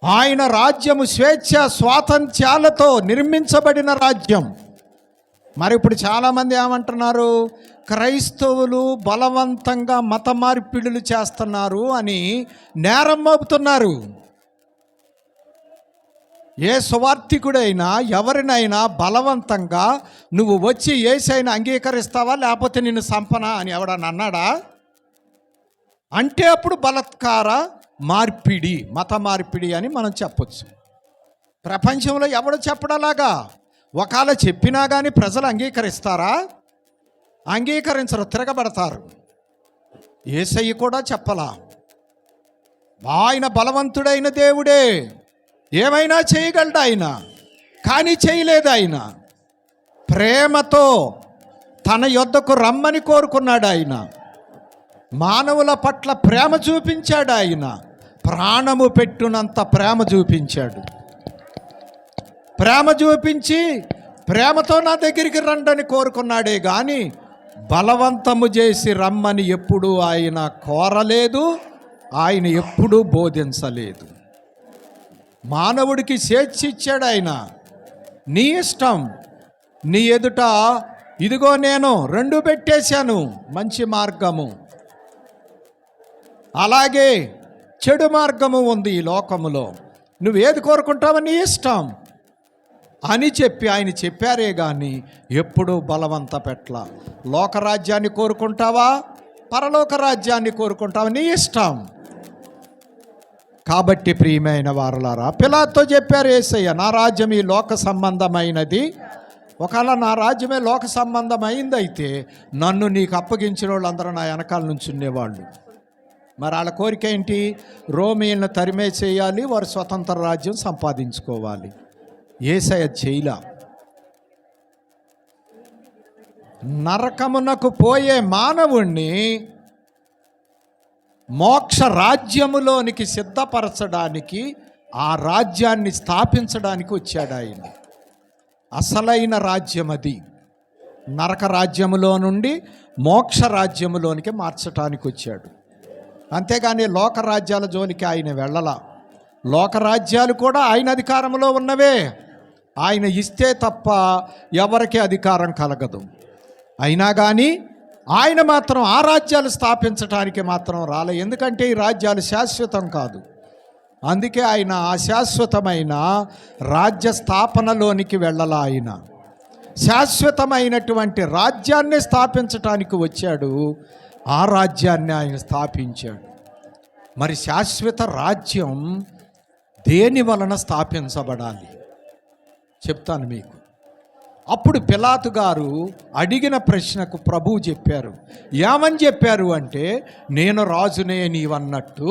ఆయన రాజ్యము స్వేచ్ఛ స్వాతంత్ర్యాలతో నిర్మించబడిన రాజ్యం. మరి ఇప్పుడు చాలామంది ఏమంటున్నారు? క్రైస్తవులు బలవంతంగా మత మార్పిడులు చేస్తున్నారు అని నేరం మోపుతున్నారు. ఏ సువార్థికుడైనా ఎవరినైనా బలవంతంగా నువ్వు వచ్చి యేసయ్యను అంగీకరిస్తావా లేకపోతే నిన్ను సంపనా అని ఎవడన్నా అన్నాడా? అంటే అప్పుడు బలత్కార మార్పిడి, మత మార్పిడి అని మనం చెప్పొచ్చు. ప్రపంచంలో ఎవడు చెప్పడలాగా? ఒకవేళ చెప్పినా కానీ ప్రజలు అంగీకరిస్తారా? అంగీకరించరు, తిరగబడతారు. యేసయ్య కూడా చెప్పలా. ఆయన బలవంతుడైన దేవుడే, ఏమైనా చేయగలడు ఆయన, కానీ చేయలేదు. ఆయన ప్రేమతో తన యొద్దకు రమ్మని కోరుకున్నాడు. ఆయన మానవుల పట్ల ప్రేమ చూపించాడు. ఆయన ప్రాణము పెట్టునంత ప్రేమ చూపించాడు. ప్రేమ చూపించి ప్రేమతో నా దగ్గరికి రండని కోరుకున్నాడే కానీ బలవంతము చేసి రమ్మని ఎప్పుడూ ఆయన కోరలేదు, ఆయన ఎప్పుడూ బోధించలేదు. మానవుడికి స్వేచ్ఛ ఇచ్చాడు ఆయన. నీ ఇష్టం, నీ ఎదుట ఇదిగో నేను రెండు పెట్టేశాను, మంచి మార్గము, అలాగే చెడు మార్గము ఉంది ఈ లోకములో, నువ్వేది కోరుకుంటావో నీ ఇష్టం అని చెప్పి ఆయన చెప్పారే కానీ ఎప్పుడూ బలవంత పెట్ల. లోకరాజ్యాన్ని కోరుకుంటావా, పరలోక రాజ్యాన్ని కోరుకుంటావా, నీ ఇష్టం. కాబట్టి ప్రియమైన వారలారా, పిలాతో చెప్పారు యేసయ్య, నా రాజ్యం ఈ లోక సంబంధమైనది. ఒకవేళ నా రాజ్యమే లోక సంబంధమైందైతే నన్ను నీకు అప్పగించిన వాళ్ళందరూ నా వెనకాల నుంచి ఉండేవాళ్ళు. మరి వాళ్ళ కోరిక ఏంటి? రోమీలను తరిమే చేయాలి, వారు స్వతంత్ర రాజ్యం సంపాదించుకోవాలి. యేసయ్య చేయలా. నరకమునకు పోయే మానవుణ్ణి మోక్ష రాజ్యములోనికి సిద్ధపరచడానికి, ఆ రాజ్యాన్ని స్థాపించడానికి వచ్చాడు ఆయన. అసలైన రాజ్యం అది. నరక రాజ్యములో నుండి మోక్ష రాజ్యములోనికి మార్చడానికి వచ్చాడు. అంతేగాని లోకరాజ్యాల జోలికి ఆయన వెళ్ళలా. లోకరాజ్యాలు కూడా ఆయన అధికారంలో ఉన్నవే, ఆయన ఇస్తే తప్ప ఎవరికి అధికారం కలగదు. అయినా కానీ ఆయన మాత్రం ఆ రాజ్యాలు స్థాపించడానికి మాత్రం రాలే. ఎందుకంటే ఈ రాజ్యాలు శాశ్వతం కాదు. అందుకే ఆయన అశాశ్వతమైన రాజ్య స్థాపనలోనికి వెళ్ళలా. ఆయన శాశ్వతమైనటువంటి రాజ్యాన్ని స్థాపించటానికి వచ్చాడు. ఆ రాజ్యాన్ని ఆయన స్థాపించాడు. మరి శాశ్వత రాజ్యం దేని వలన స్థాపించబడాలి చెప్తాను మీకు. అప్పుడు పిలాతు గారు అడిగిన ప్రశ్నకు ప్రభువు చెప్పారు. ఏమని చెప్పారు అంటే, నేను రాజునే నీవన్నట్టు.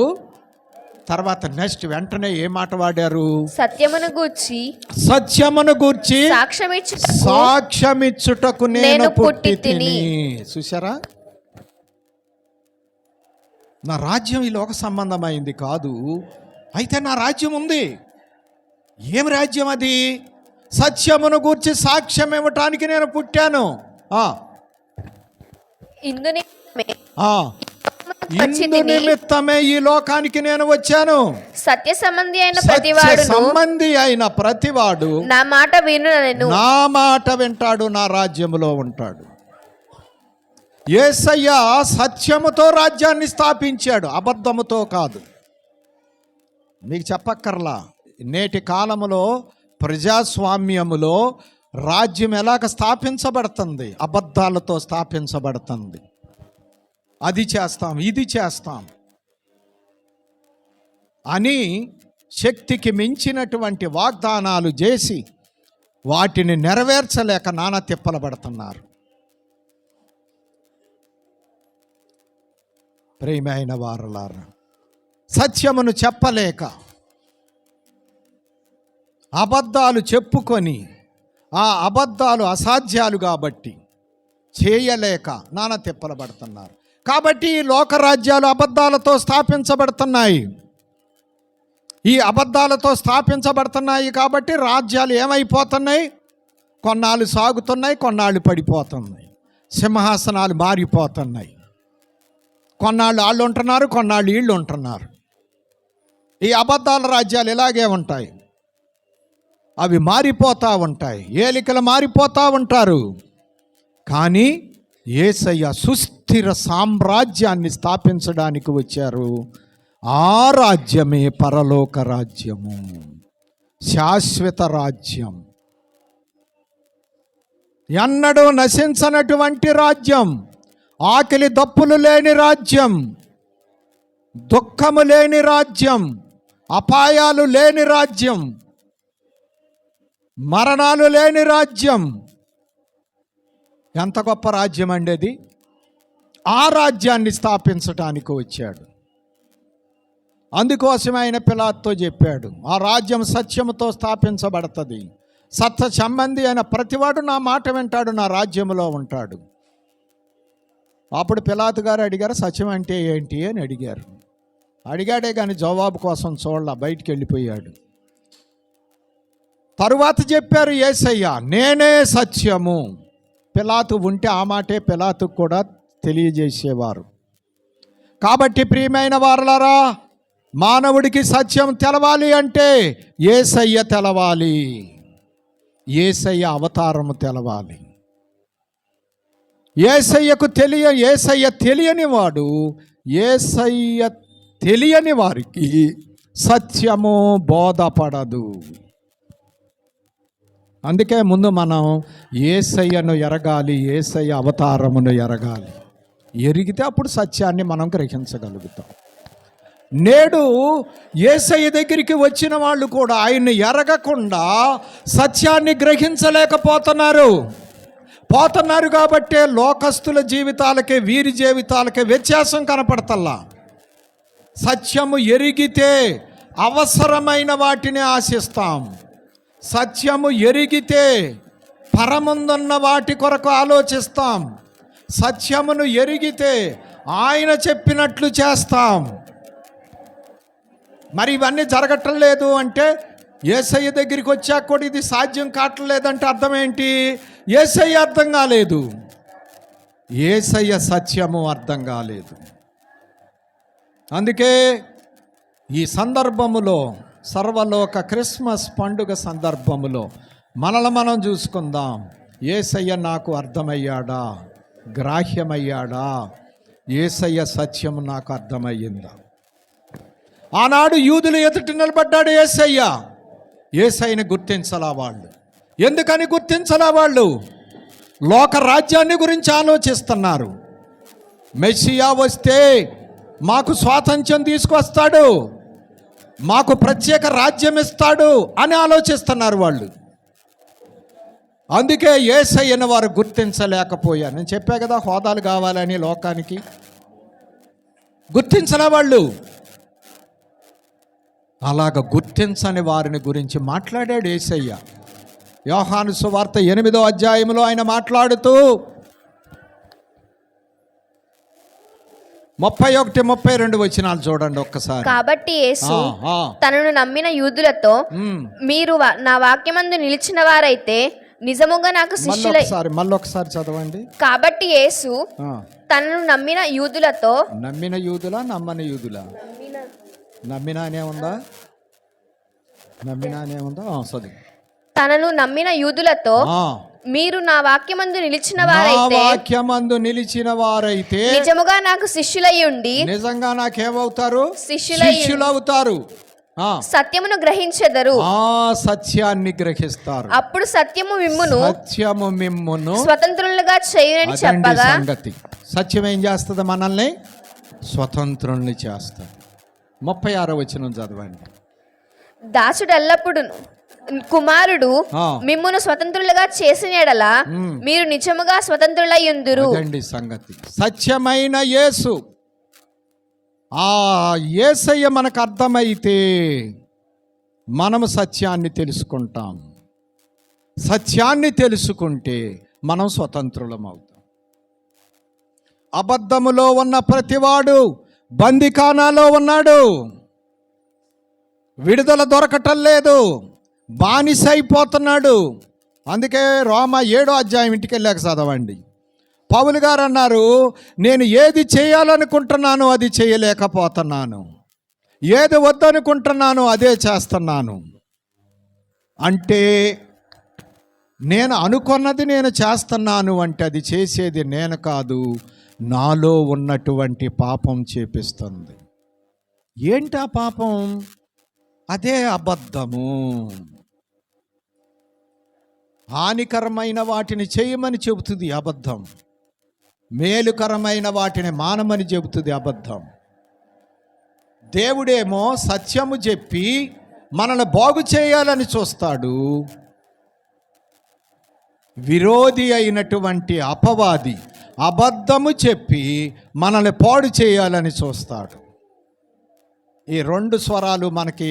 తర్వాత నెక్స్ట్ వెంటనే ఏ మాట వాడారు? సత్యమును గూర్చి సాక్ష్యమిచ్చుటకు నేను పుట్టి తిని. చూసారా, నా రాజ్యం ఈ లోక సంబంధమైంది కాదు. అయితే నా రాజ్యం ఉంది. ఏం రాజ్యం అది? సత్యమును గూర్చి సాక్ష్యం ఇవ్వటానికి నేను పుట్టాను. ఇందు నిమిత్తమే ఈ లోకానికి నేను వచ్చాను. సత్య సంబంధి అయిన ప్రతివాడు నా మాట వింటాడు, నా రాజ్యములో ఉంటాడు. యేసయ్య సత్యముతో రాజ్యాన్ని స్థాపించాడు, అబద్ధముతో కాదు. మీకు చెప్పక్కర్లా, నేటి కాలములో ప్రజాస్వామ్యములో రాజ్యం ఎలాగ స్థాపించబడుతుంది? అబద్ధాలతో స్థాపించబడుతుంది. అది చేస్తాం, ఇది చేస్తాం అని శక్తికి మించినటువంటి వాగ్దానాలు చేసి వాటిని నెరవేర్చలేక నానా తిప్పలబడుతున్నారు. ప్రియమైన వారలారా, సత్యమును చెప్పలేక అబద్ధాలు చెప్పుకొని, ఆ అబద్ధాలు అసాధ్యాలు కాబట్టి చేయలేక నానా తిప్పలబడుతున్నారు. కాబట్టి ఈ లోకరాజ్యాలు అబద్ధాలతో స్థాపించబడుతున్నాయి. ఈ అబద్ధాలతో స్థాపించబడుతున్నాయి కాబట్టి రాజ్యాలు ఏమైపోతున్నాయి? కొన్నాళ్ళు సాగుతున్నాయి, కొన్నాళ్ళు పడిపోతున్నాయి. సింహాసనాలు మారిపోతున్నాయి. కొన్నాళ్ళు వాళ్ళు ఉంటున్నారు, కొన్నాళ్ళు వీళ్ళు ఉంటున్నారు. ఈ అబద్ధాల రాజ్యాలు ఇలాగే ఉంటాయి. అవి మారిపోతూ ఉంటాయి, ఏలికలు మారిపోతూ ఉంటారు. కానీ యేసయ్య సుస్థిర సామ్రాజ్యాన్ని స్థాపించడానికి వచ్చారు. ఆ రాజ్యమే పరలోక రాజ్యము, శాశ్వత రాజ్యం, ఎన్నడూ నశించనటువంటి రాజ్యం, ఆకలి దప్పులు లేని రాజ్యం, దుఃఖము లేని రాజ్యం, అపాయాలు లేని రాజ్యం, మరణాలు లేని రాజ్యం. ఎంత గొప్ప రాజ్యం అండి అది. ఆ రాజ్యాన్ని స్థాపించటానికి వచ్చాడు. అందుకోసం ఆయన పిలాతుతో చెప్పాడు, ఆ రాజ్యం సత్యముతో స్థాపించబడుతుంది. సత్య సంబంధి అయిన ప్రతివాడు నా మాట వింటాడు, నా రాజ్యములో ఉంటాడు. అప్పుడు పిలాతు గారు అడిగారు, సత్యం అంటే ఏంటి అని అడిగారు. అడిగాడే కానీ జవాబు కోసం చూడలా, బయటికి వెళ్ళిపోయాడు. తరువాత చెప్పారు యేసయ్య, నేనే సత్యము. పిలాతు ఉంటే ఆ మాటే పిలాతుకు కూడా తెలియజేసేవారు. కాబట్టి ప్రియమైన వారలారా, మానవుడికి సత్యం తెలవాలి అంటే యేసయ్య తెలవాలి, యేసయ్య అవతారము తెలవాలి. యేసయ్య తెలియని వాడు, యేసయ్య తెలియని వారికి సత్యము బోధపడదు. అందుకే ముందు మనం యేసయ్యను ఎరగాలి, యేసయ్య అవతారమును ఎరగాలి. ఎరిగితే అప్పుడు సత్యాన్ని మనం గ్రహించగలుగుతాం. నేడు యేసయ్య దగ్గరికి వచ్చిన వాళ్ళు కూడా ఆయన్ని ఎరగకుండా సత్యాన్ని గ్రహించలేకపోతున్నారు. కాబట్టే లోకస్తుల జీవితాలకే వీరి జీవితాలకే వ్యత్యాసం కనపడతల్లా. సత్యము ఎరిగితే అవసరమైన వాటిని ఆశిస్తాం. సత్యము ఎరిగితే పరముందున్న వాటి కొరకు ఆలోచిస్తాం. సత్యమును ఎరిగితే ఆయన చెప్పినట్లు చేస్తాం. మరి ఇవన్నీ జరగటం లేదు అంటే, యేసయ్య దగ్గరికి వచ్చాక కూడా ఇది సాధ్యం కావట్లేదంటే అర్థం ఏంటి? యేసయ్య అర్థం కాలేదు, యేసయ్య సత్యము అర్థం కాలేదు. అందుకే ఈ సందర్భములో, సర్వలోక క్రిస్మస్ పండుగ సందర్భములో మనల్ని మనం చూసుకుందాం. యేసయ్య నాకు అర్థమయ్యాడా, గ్రాహ్యమయ్యాడా? యేసయ్య సత్యము నాకు అర్థమయ్యిందా? ఆనాడు యూదులు ఎదుట నిలబడ్డాడు యేసయ్య. యేసయ్యని గుర్తించలా వాళ్ళు. ఎందుకని గుర్తించలా వాళ్ళు? లోక రాజ్యాన్ని గురించి ఆలోచిస్తున్నారు. మెస్సియా వస్తే మాకు స్వాతంత్ర్యం తీసుకొస్తాడు, మాకు ప్రత్యేక రాజ్యం ఇస్తాడు అని ఆలోచిస్తున్నారు వాళ్ళు. అందుకే యేసయ్యను వారు గుర్తించలేకపోయారు. నేను చెప్పా కదా, హోదాలు కావాలని లోకానికి. గుర్తించలే వాళ్ళు. అలాగ గుర్తించని వారిని గురించి మాట్లాడాడు యేసయ్య. యోహాను సువార్త 8వ అధ్యాయంలో ఆయన మాట్లాడుతూ 31-32 వచనాలు చూడండి ఒక్కసారి. కాబట్టి యేసు తనను నమ్మిన యూదులతో, మీరు నా వాక్యమందు నిలిచిన వారైతే నిజముగా నాకు శిష్యులై. మళ్ళొకసారి చదవండి. కాబట్టి యేసు తనను నమ్మిన యూదులతో, నమ్మిన యూదులా నమ్మని యూదులా? నమ్మినా అనే ఉందా? చదువు. తనను నమ్మిన యూదులతో, మీరు నా వాక్యమందు నిలిచిన వారైతే నిజముగా నాకు శిష్యులై ఉండి, నిజంగా నాకేమవుతారు? శిష్యులవుతారు. సత్యమును గ్రహించెదరు. సత్యాన్ని గ్రహిస్తారు. అప్పుడు సత్యము మిమ్మును స్వతంత్రులుగా చేయునని చెప్పగా, సత్యం ఏం చేస్తుంది? మనల్ని స్వతంత్రుల్ని చేస్తుంది. 36వ వచనం చదవండి. దాసుడు ఎల్లప్పుడు కుమారుడు మిమ్మును స్వతంత్రులుగా చేసిన యెడల మీరు నిజముగా స్వతంత్రులయ్యుందురు. సంగతి సత్యమైన యేసు, ఆ యేసయ్య మనకు అర్థమైతే మనము సత్యాన్ని తెలుసుకుంటాం. సత్యాన్ని తెలుసుకుంటే మనం స్వతంత్రులం అవుతాం. అబద్ధములో ఉన్న ప్రతివాడు బందిఖానాలో ఉన్నాడు, విడుదల దొరకటం లేదు, బానిస అయిపోతున్నాడు. అందుకే రోమా 7వ అధ్యాయం ఇంటికి వెళ్ళాక చదవండి. పౌలు గారు అన్నారు, నేను ఏది చేయాలనుకుంటున్నానో అది చేయలేకపోతున్నాను, ఏది వద్దనుకుంటున్నానో అదే చేస్తున్నాను. అంటే నేను అనుకున్నది నేను చేస్తున్నాను అంటే అది చేసేది నేను కాదు, నాలో ఉన్నటువంటి పాపం చేపిస్తుంది. ఏంటి ఆ పాపం? అదే అబద్ధము. హానికరమైన వాటిని చేయమని చెబుతుంది అబద్ధం, మేలుకరమైన వాటిని మానమని చెబుతుంది అబద్ధం. దేవుడేమో సత్యము చెప్పి మనల్ని బాగు చేయాలని చూస్తాడు, విరోధి అయినటువంటి అపవాది అబద్ధము చెప్పి మనల్ని పాడు చేయాలని చూస్తాడు. ఈ రెండు స్వరాలు మనకి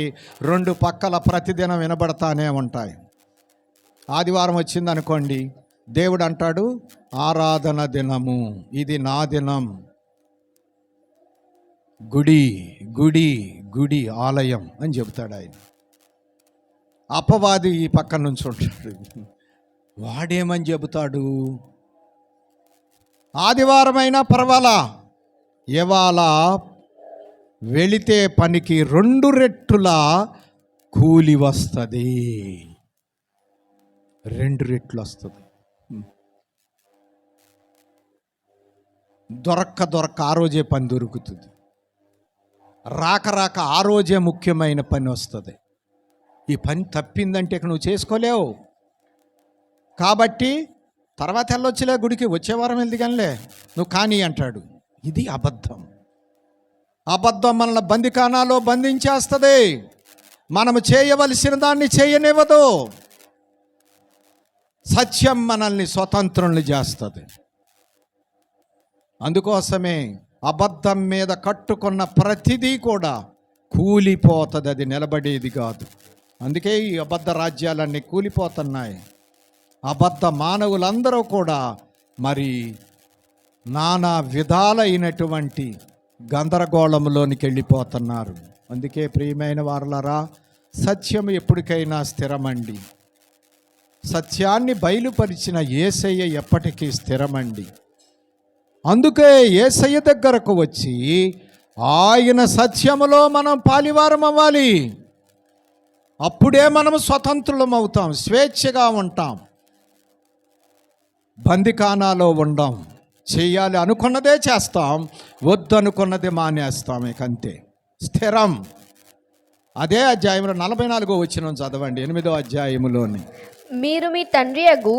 రెండు పక్కల ప్రతిదినం వినబడతానే ఉంటాయి. ఆదివారం వచ్చిందనుకోండి, దేవుడు అంటాడు ఆరాధన దినము, ఇది నా దినం, గుడి గుడి గుడి ఆలయం అని చెబుతాడు ఆయన. అపవాది ఈ పక్క నుంచి ఉంటాడు, వాడేమని చెబుతాడు, ఆదివారమైనా పర్వాలా, ఇవాళ వెళితే పనికి 2 రెట్టుల కూలి వస్తుంది, 2 రెట్లు వస్తుంది. దొరక్క ఆ రోజే పని దొరుకుతుంది, రాక ఆ రోజే ముఖ్యమైన పని వస్తుంది. ఈ పని తప్పిందంటే ఇక నువ్వు చేసుకోలేవు. కాబట్టి తర్వాత వెళ్ళొచ్చులే, గుడికి వచ్చే వారం వెళ్ది కానిలే, నువ్వు కానీ అంటాడు. ఇది అబద్ధం. అబద్ధం మనల్ని బందికానాలో బంధించేస్తుంది, మనము చేయవలసిన దాన్ని చేయనివ్వదు. సత్యం మనల్ని స్వతంత్రుల్ని చేస్తుంది. అందుకోసమే అబద్ధం మీద కట్టుకున్న ప్రతిదీ కూడా కూలిపోతుంది, అది నిలబడేది కాదు. అందుకే ఈ అబద్ధ రాజ్యాలన్నీ కూలిపోతున్నాయి. అబద్ధ మానవులందరూ కూడా మరి నానా విధాలైనటువంటి గందరగోళంలోనికి వెళ్ళిపోతున్నారు. అందుకే ప్రియమైన వారలారా, సత్యం ఎప్పటికైనా స్థిరమండి. సత్యాన్ని బయలుపరిచిన యేసయ్య ఎప్పటికీ స్థిరమండి. అందుకే యేసయ్య దగ్గరకు వచ్చి ఆయన సత్యములో మనం పాలివారం అవ్వాలి. అప్పుడే మనం స్వతంత్రులం అవుతాం, స్వేచ్ఛగా ఉంటాం, బందికానాలో ఉండం. చేయాలి అనుకున్నదే చేస్తాం, వద్దు అనుకున్నదే మానేస్తాం. ఇకంతే స్థిరం. అదే అధ్యాయంలో 44వ వచనం చదవండి, 8వ అధ్యాయములోని. మీరు మీ తండ్రి యగు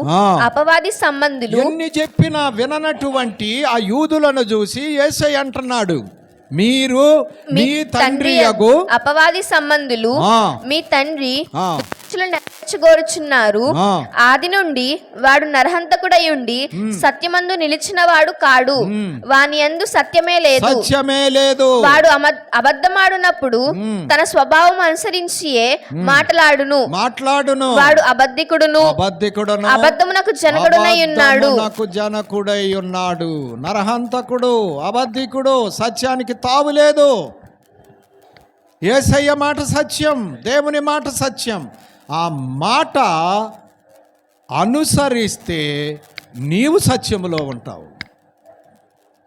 అపవాది సంబంధులు. ఎన్ని చెప్పినా విననటువంటి ఆ యూదులను చూసి యేసయ్య అంటున్నాడు, మీరు మీ తండ్రి యగు అపవాది సంబంధులు, మీ తండ్రి నెరవేర్చుకోరుచున్నారు. ఆది నుండి వాడు నరహంతకుడై ఉండి సత్యమందు నిలిచిన వాడు కాడు, వాని యందు సత్యమే లేదు. వాడు అబద్ధమాడునప్పుడు తన స్వభావం అనుసరించియే మాట్లాడును. వాడు అబద్ధికుడును, అబద్ధమునకు జనకుడై ఉన్నాడు. నరహంతకుడు, అబద్ధికుడు, సత్యానికి తావులేదు. యేసయ్య మాట సత్యం, దేవుని మాట సత్యం. ఆ మాట అనుసరిస్తే నీవు సత్యములో ఉంటావు.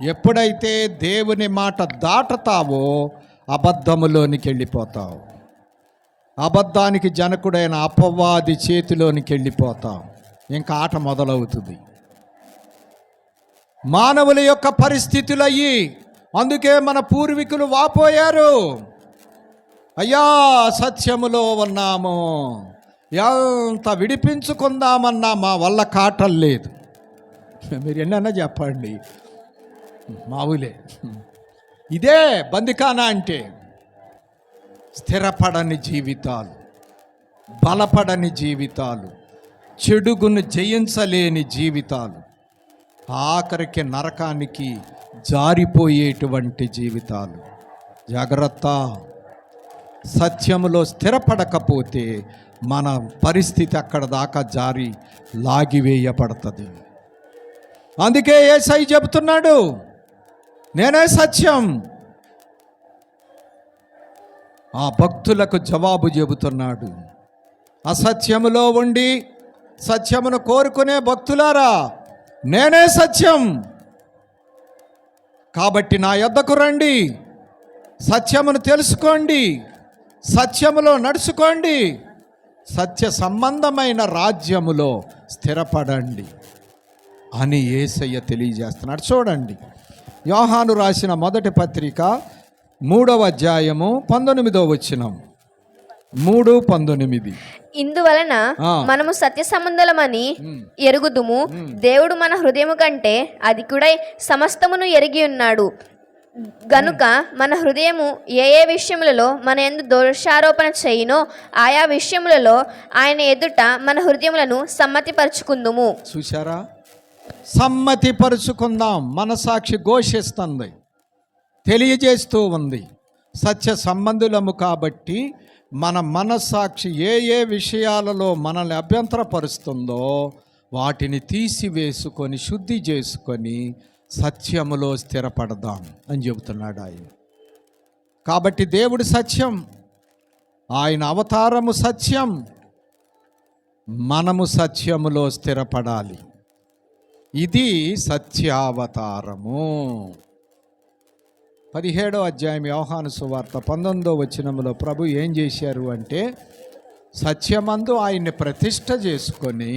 ఎప్పుడైతే దేవుని మాట దాటుతావో అబద్ధములోనికి వెళ్ళిపోతావు. అబద్ధానికి జనకుడైన అపవాది చేతిలోనికి వెళ్ళిపోతావు. ఇంకా ఆట మొదలవుతుంది. మానవుల యొక్క పరిస్థితులయ్యి, అందుకే మన పూర్వీకులు వాపోయారు, అయ్యా సత్యములో ఉన్నాము, ఎంత విడిపించుకుందామన్నా మా వల్ల కాటం లేదు. మీరు ఎన్నన్నా చెప్పండి, మావులే. ఇదే బందికానా అంటే. స్థిరపడని జీవితాలు, బలపడని జీవితాలు, చెడుగును జయించలేని జీవితాలు, ఆఖరికి నరకానికి జారిపోయేటువంటి జీవితాలు. జాగ్రత్త. సత్యములో స్థిరపడకపోతే మన పరిస్థితి అక్కడ దాకా జారి లాగివేయబడుతుంది. అందుకే యేసయ్య చెబుతున్నాడు, నేనే సత్యం. ఆ భక్తులకు జవాబు చెబుతున్నాడు, అసత్యములో ఉండి సత్యమును కోరుకునే భక్తులారా, నేనే సత్యం. కాబట్టి నా యొద్దకు రండి, సత్యమును తెలుసుకోండి, సత్యములో నడుచుకోండి, సత్య సంబంధమైన రాజ్యములో స్థిరపడండి అని యేసయ్య తెలియజేస్తున్నాడు. చూడండి, యోహాను రాసిన మొదటి పత్రిక 3వ అధ్యాయము 19వ వచనం. 3:19. ఇందువలన మనము సత్య సంబంధులమని ఎరుగుదుము, దేవుడు మన హృదయము కంటే అధికుడై సమస్తమును ఎరిగి ఉన్నాడు. గనుక మన హృదయము ఏ ఏ విషయములలో మన యందు దోషారోపణ చేయునో ఆయా విషయములలో ఆయన ఎదుట మన హృదయములను సమ్మతిపరుచుకుందుము. చూశారా, సమ్మతిపరుచుకుందాం. మనసాక్షి ఘోషిస్తుంది, తెలియజేస్తూ ఉంది. సత్య సంబంధులము కాబట్టి మన మనస్సాక్షి ఏ ఏ విషయాలలో మనల్ని అభ్యంతరపరుస్తుందో వాటిని తీసివేసుకొని శుద్ధి చేసుకొని సత్యములో స్థిరపడదాం అని చెబుతున్నాడు ఆయన. కాబట్టి దేవుడు సత్యం, ఆయన అవతారము సత్యం, మనము సత్యములో స్థిరపడాలి. ఇది సత్యావతారము. 17వ అధ్యాయం యోహాను సువార్త 19వ వచనములో ప్రభు ఏం చేశారు అంటే, సత్యమందు ఆయన్ని ప్రతిష్ఠ చేసుకొని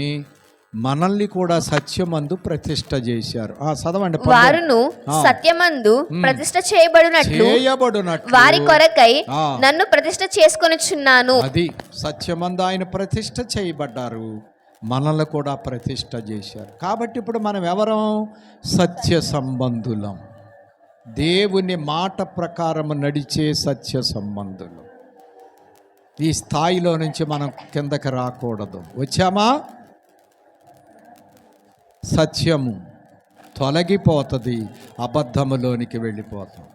మనల్ని కూడా సత్యమందు ప్రతిష్ఠ చేశారు. చదవండి. వారును సత్యమందు ప్రతిష్ఠ చేయబడినట్లు వారి కొరకై నన్ను ప్రతిష్ఠ చేసుకొనుచున్నాను. అది సత్యమందు ఆయన ప్రతిష్ఠ చేయబడ్డారు, మనల్ని కూడా ప్రతిష్ఠ చేశారు. కాబట్టి ఇప్పుడు మనం ఎవరం? సత్య సంబంధులం, దేవుని మాట ప్రకారం నడిచే సత్య సంబంధులు. ఈ స్థాయిలో నుంచి మనం కిందకి రాకూడదు. వచ్చామా? సత్యము తొలగిపోతుంది, అబద్ధములోనికి వెళ్ళిపోతాం.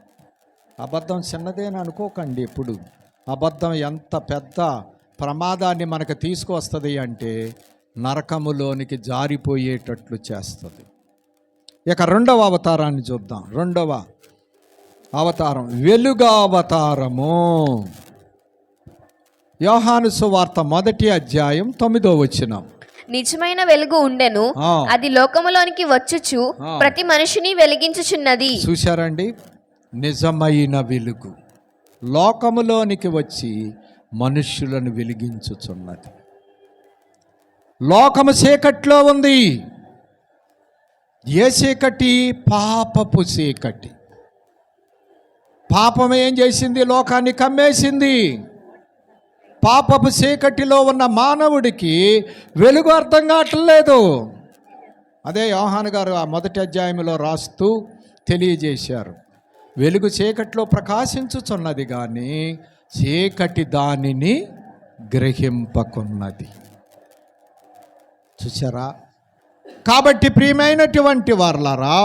అబద్ధం చిన్నదేని అనుకోకండి. ఎప్పుడు అబద్ధం ఎంత పెద్ద ప్రమాదాన్ని మనకు తీసుకొస్తుంది అంటే నరకములోనికి జారిపోయేటట్లు చేస్తుంది. ఇక రెండవ అవతారాన్ని చూద్దాం. రెండవ అవతారం వెలుగు అవతారము. యోహాను సువార్త 1వ అధ్యాయం 9వ వచనం. నిజమైన వెలుగు ఉండెను, అది లోకములోనికి వచ్చుచు ప్రతి మనిషిని వెలిగించుచున్నది. చూశారండి, నిజమైన వెలుగు లోకములోనికి వచ్చి మనుష్యులను వెలిగించుచున్నది. లోకము చీకట్లో ఉంది. ఏ చీకటి? పాపపు చీకటి. పాపం ఏం చేసింది? లోకాన్ని కమ్మేసింది. పాపపు చీకటిలో ఉన్న మానవుడికి వెలుగు అర్థం కావట్లేదు. అదే యోహాను గారు ఆ 1వ అధ్యాయంలో రాస్తూ తెలియజేశారు. వెలుగు చీకటిలో ప్రకాశించుచున్నది కానీ చీకటి దానిని గ్రహింపకున్నది. చూసారా? కాబట్టి ప్రియమైనటువంటి వారలారా,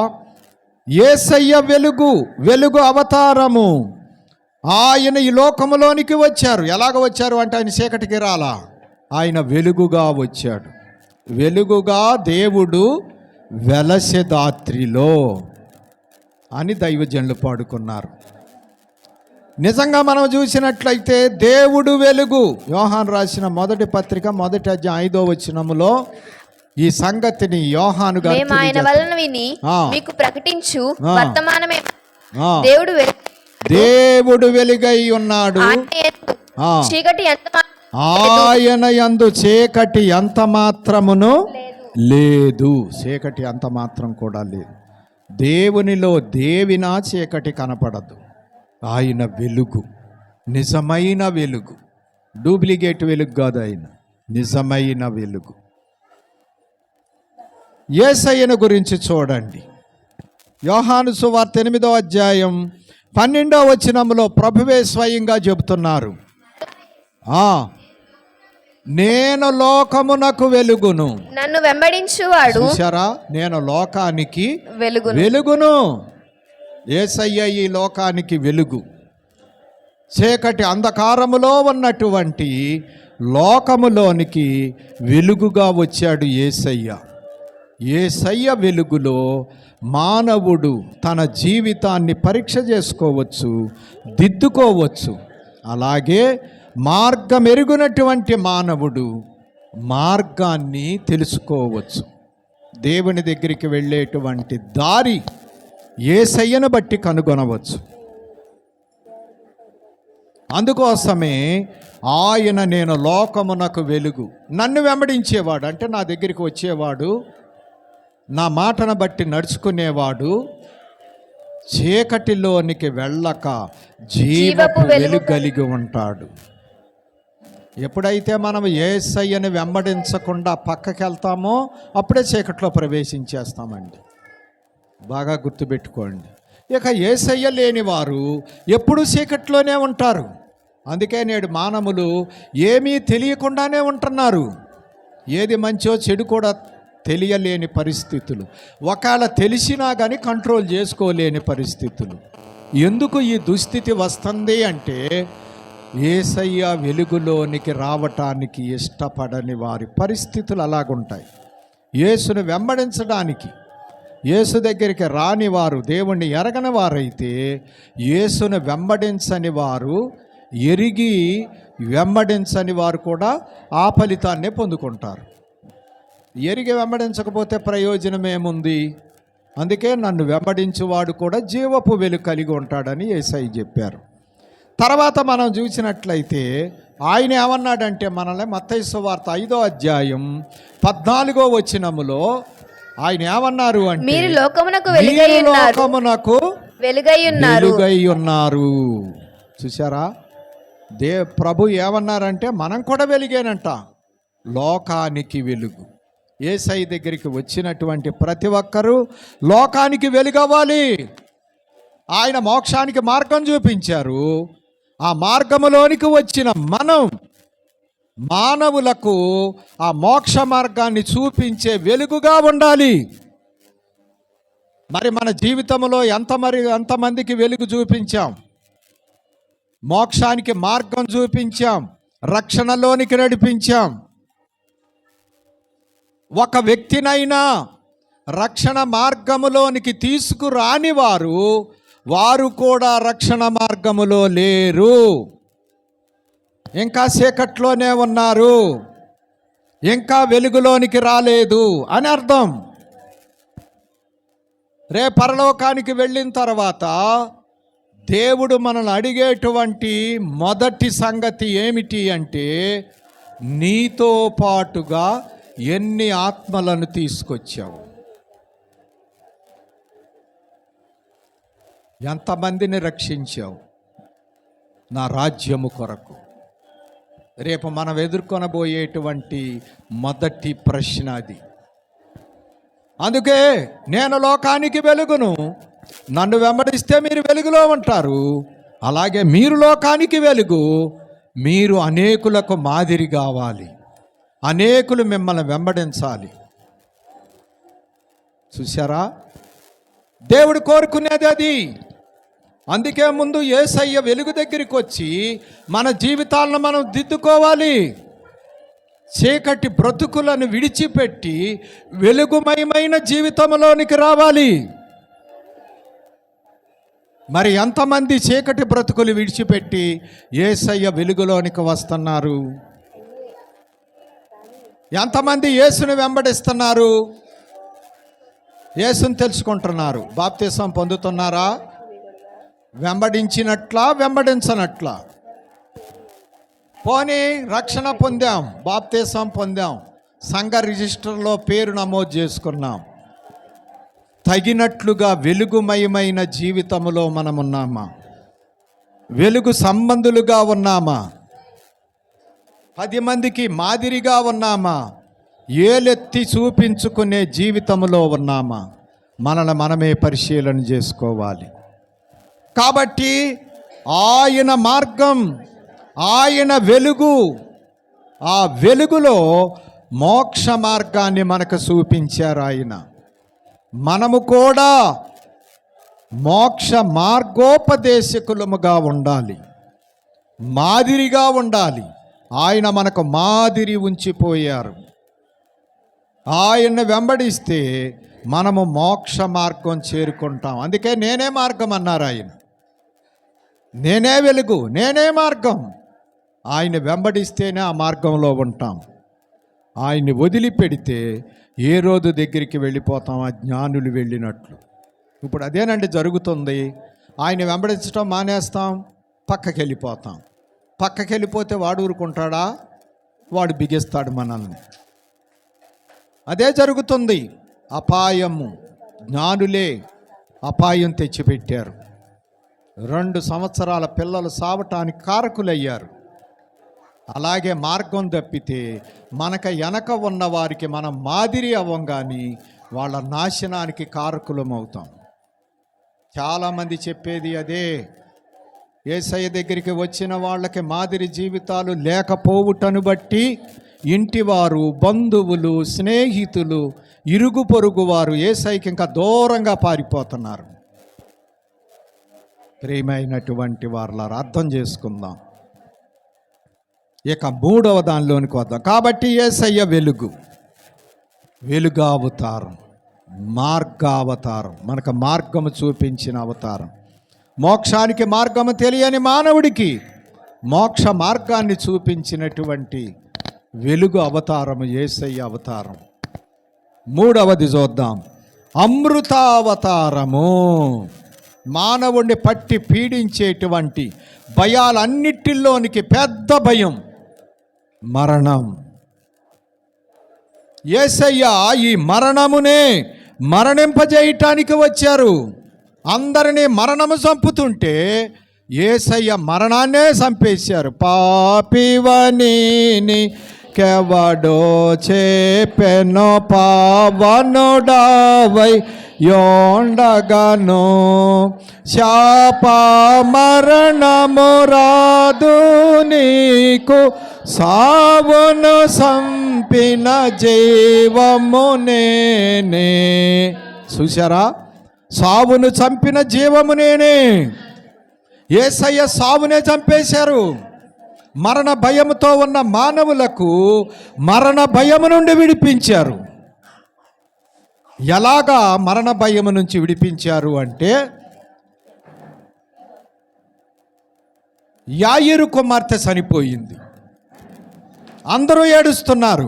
యేసయ్య వెలుగు, వెలుగు అవతారము. ఆయన ఈ లోకములోనికి వచ్చారు. ఎలాగ వచ్చారు అంటే ఆయన చీకటికి రాలా, ఆయన వెలుగుగా వచ్చాడు. వెలుగుగా దేవుడు వెలసెదాత్రిలో అని దైవజనులు పాడుకున్నారు. నిజంగా మనం చూసినట్లయితే దేవుడు వెలుగు. యోహాను రాసిన 1వ పత్రిక 1వ అధ్యాయం 5వ వచనములో ఈ సంగతిని యోహాను గారు మేము ఆయన వలన విని మీకు ప్రకటించు వర్తమానమే దేవుడు వెలుగై ఉన్నాడు, చీకటి ఆయన యందు చీకటి ఎంత మాత్రమును లేదు. చీకటి అంత మాత్రం కూడా లేదు. దేవునిలో దేవినా చీకటి కనపడదు. ఆయన వెలుగు, నిజమైన వెలుగు, డూప్లికేట్ వెలుగు కాదు, ఆయన నిజమైన వెలుగు. యేసయ్యను గురించి చూడండి. యోహాను సువార్త 8వ అధ్యాయం 12వ వచనంలో ప్రభువే స్వయంగా చెబుతున్నారు, నేను లోకమునకు వెలుగును. నన్ను వెంబడించువాడు. చూశారా? నేను లోకానికి వెలుగును. యేసయ్య ఈ లోకానికి వెలుగు. చీకటి అంధకారములో ఉన్నటువంటి లోకములోనికి వెలుగుగా వచ్చాడు యేసయ్య. యేసయ్య వెలుగులో మానవుడు తన జీవితాన్ని పరీక్ష చేసుకోవచ్చు, దిద్దుకోవచ్చు. అలాగే మార్గం ఎరుగునటువంటి మానవుడు మార్గాన్ని తెలుసుకోవచ్చు. దేవుని దగ్గరికి వెళ్ళేటువంటి దారి యేసయ్యను బట్టి కనుగొనవచ్చు. అందుకోసమే ఆయన నేను లోకమునకు వెలుగు. నన్ను వెంబడించేవాడు అంటే నా దగ్గరికి వచ్చేవాడు, నా మాటను బట్టి నడుచుకునేవాడు చీకటిలోనికి వెళ్ళక జీవపు వెలుగు కలిగి ఉంటాడు. ఎప్పుడైతే మనం యేసయ్యను వెంబడించకుండా పక్కకి వెళ్తామో అప్పుడే చీకట్లో ప్రవేశించేస్తామండి. బాగా గుర్తుపెట్టుకోండి. ఇక యేసయ్య లేని వారు ఎప్పుడూ చీకట్లోనే ఉంటారు. అందుకే నేడు మానవులు ఏమీ తెలియకుండానే ఉంటున్నారు. ఏది మంచో చెడు కూడా తెలియలేని పరిస్థితులు, ఒకవేళ తెలిసినా కానీ కంట్రోల్ చేసుకోలేని పరిస్థితులు. ఎందుకు ఈ దుస్థితి వస్తుంది అంటే యేసయ్య వెలుగులోనికి రావటానికి ఇష్టపడని వారి పరిస్థితులు అలాగుంటాయి. యేసును వెంబడించడానికి యేసు దగ్గరికి రాని వారు, దేవుణ్ణి ఎరగని వారైతే యేసును వెంబడించని వారు, ఎరిగి వెంబడించని వారు కూడా ఆ ఫలితాన్నే పొందుకుంటారు. ఎరిగి వెంబడించకపోతే ప్రయోజనం ఏముంది? అందుకే నన్ను వెంబడించువాడు కూడా జీవపు వెలుగు కలిగి ఉంటాడని యేసయ్య చెప్పారు. తర్వాత మనం చూసినట్లయితే ఆయన ఏమన్నాడంటే మనల్ని మత్తయి సువార్త 5వ అధ్యాయం 14వ వచనములో ఆయన ఏమన్నారు అంటే, మీరు లోకమునకు వెలుగై ఉన్నారు. చూసారా, ప్రభు ఏమన్నారంటే మనం కూడా వెలిగేనంట, లోకానికి వెలుగు. యేసయ్య దగ్గరికి వచ్చినటువంటి ప్రతి ఒక్కరూ లోకానికి వెలుగవ్వాలి. ఆయన మోక్షానికి మార్గం చూపించారు. ఆ మార్గములోనికి వచ్చిన మనం మానవులకు ఆ మోక్ష మార్గాన్ని చూపించే వెలుగుగా ఉండాలి. మరి మన జీవితంలో ఎంతమందికి వెలుగు చూపించాం? మోక్షానికి మార్గం చూపించాం, రక్షణలోనికి నడిపించాం. ఒక వ్యక్తినైనా రక్షణ మార్గములోనికి తీసుకురాని వారు కూడా రక్షణ మార్గములో లేరు, ఇంకా చీకట్లోనే ఉన్నారు, ఇంకా వెలుగులోనికి రాలేదు అని అర్థం. పరలోకానికి వెళ్ళిన తర్వాత దేవుడు మనల్ని అడిగేటువంటి మొదటి సంగతి ఏమిటి అంటే, నీతో పాటుగా ఎన్ని ఆత్మలను తీసుకొచ్చావు, ఎంతమందిని రక్షించావు నా రాజ్యము కొరకు. రేపు మనం ఎదుర్కొనబోయేటువంటి మొదటి ప్రశ్న అది. అందుకే నేను లోకానికి వెలుగును, నన్ను వెంబడిస్తే మీరు వెలుగులో ఉంటారు. అలాగే మీరు లోకానికి వెలుగు, మీరు అనేకులకు మాదిరి కావాలి, అనేకులు మిమ్మల్ని వెంబడించాలి. చూసారా, దేవుడు కోరుకునేది అది. అందుకే ముందు యేసయ్య వెలుగు దగ్గరికి వచ్చి మన జీవితాలను మనం దిద్దుకోవాలి. చీకటి బ్రతుకులను విడిచిపెట్టి వెలుగుమయమైన జీవితంలోనికి రావాలి. మరి ఎంతమంది చీకటి బ్రతుకులు విడిచిపెట్టి యేసయ్య వెలుగులోనికి వస్తున్నారు? ఎంతమంది యేసుని వెంబడిస్తున్నారు? యేసుని తెలుసుకుంటున్నారు? బాప్తిసం పొందుతున్నారా? వెంబడించినట్లా వెంబడించనట్లా? పోనీ రక్షణ పొందాం, బాప్తిసం పొందాం, సంఘ రిజిస్టర్లో పేరు నమోదు చేసుకున్నాం, తగినట్లుగా వెలుగుమయమైన జీవితంలో మనం ఉన్నామా? వెలుగు సంబంధులుగా ఉన్నామా? 10 మందికి మాదిరిగా ఉన్నామా? ఏలెత్తి చూపించుకునే జీవితంలో ఉన్నామా? మనల్ని మనమే పరిశీలన చేసుకోవాలి. కాబట్టి ఆయన మార్గం, ఆయన వెలుగు, ఆ వెలుగులో మోక్ష మార్గాన్ని మనకు చూపించారు ఆయన. మనము కూడా మోక్ష మార్గోపదేశకులముగా ఉండాలి, మాదిరిగా ఉండాలి. ఆయన మనకు మాదిరి ఉంచిపోయారు. ఆయన్ని వెంబడిస్తే మనము మోక్ష మార్గం చేరుకుంటాం. అందుకే నేనే మార్గం అన్నారు ఆయన. నేనే వెలుగు, నేనే మార్గం. ఆయన వెంబడిస్తేనే ఆ మార్గంలో ఉంటాం. ఆయన్ని వదిలిపెడితే ఏ రోజు దగ్గరికి వెళ్ళిపోతాం, ఆ జ్ఞానులు వెళ్ళినట్లు. ఇప్పుడు అదేనండి జరుగుతుంది. ఆయన వెంబడించడం మానేస్తాం, పక్కకి వెళ్ళిపోతాం. పక్కకి వెళ్ళిపోతే వాడు ఊరుకుంటాడా? వాడు బిగిస్తాడు మనల్ని. అదే జరుగుతుంది. అపాయము, జ్ఞానులే అపాయం తెచ్చిపెట్టారు. 2 సంవత్సరాల పిల్లలు సావటానికి కారకులయ్యారు. అలాగే మార్గం తప్పితే మనక వెనక ఉన్న వారికి మనం మాదిరి అవ్వం, కానీ వాళ్ళ నాశనానికి కారకులం అవుతాం. చాలామంది చెప్పేది అదే. యేసయ్య దగ్గరికి వచ్చిన వాళ్ళకి మాదిరి జీవితాలు లేకపోవుటను బట్టి ఇంటివారు, బంధువులు, స్నేహితులు, ఇరుగు పొరుగు వారు యేసయ్యకి ఇంకా దూరంగా పారిపోతున్నారు. ప్రియమైనటువంటి వారులారా, అర్థం చేసుకుందాం. ఇక మూడవ దానిలోనికి వద్దాం. కాబట్టి యేసయ్య వెలుగు అవతారం, మార్గావతారం, మనకు మార్గము చూపించిన అవతారం. మోక్షానికి మార్గము తెలియని మానవుడికి మోక్ష మార్గాన్ని చూపించినటువంటి వెలుగు అవతారము యేసయ్య అవతారం. మూడవది చూద్దాం, అమృతావతారము. మానవుణ్ణి పట్టి పీడించేటువంటి భయాలన్నిటిలోనికి పెద్ద భయం మరణం. యేసయ్య ఈ మరణమునే మరణింపజేయటానికి వచ్చారు. అందరినీ మరణము చంపుతుంటే యేసయ్య మరణాన్నే చంపేశారు. పాపివని కెవడో చేపెనో పావనుడావై యోండగను శాప మరణము రాదు నీకు, సావును సంపిన జీవము నేనే. చూశారా, సావును చంపిన జీవము నేనే. యేసయ్య సావునే చంపేశారు. మరణ భయముతో ఉన్న మానవులకు మరణ భయము నుండి విడిపించారు. ఎలాగా మరణ భయము నుంచి విడిపించారు అంటే, యాయిరు కుమార్తె చనిపోయింది, అందరూ ఏడుస్తున్నారు.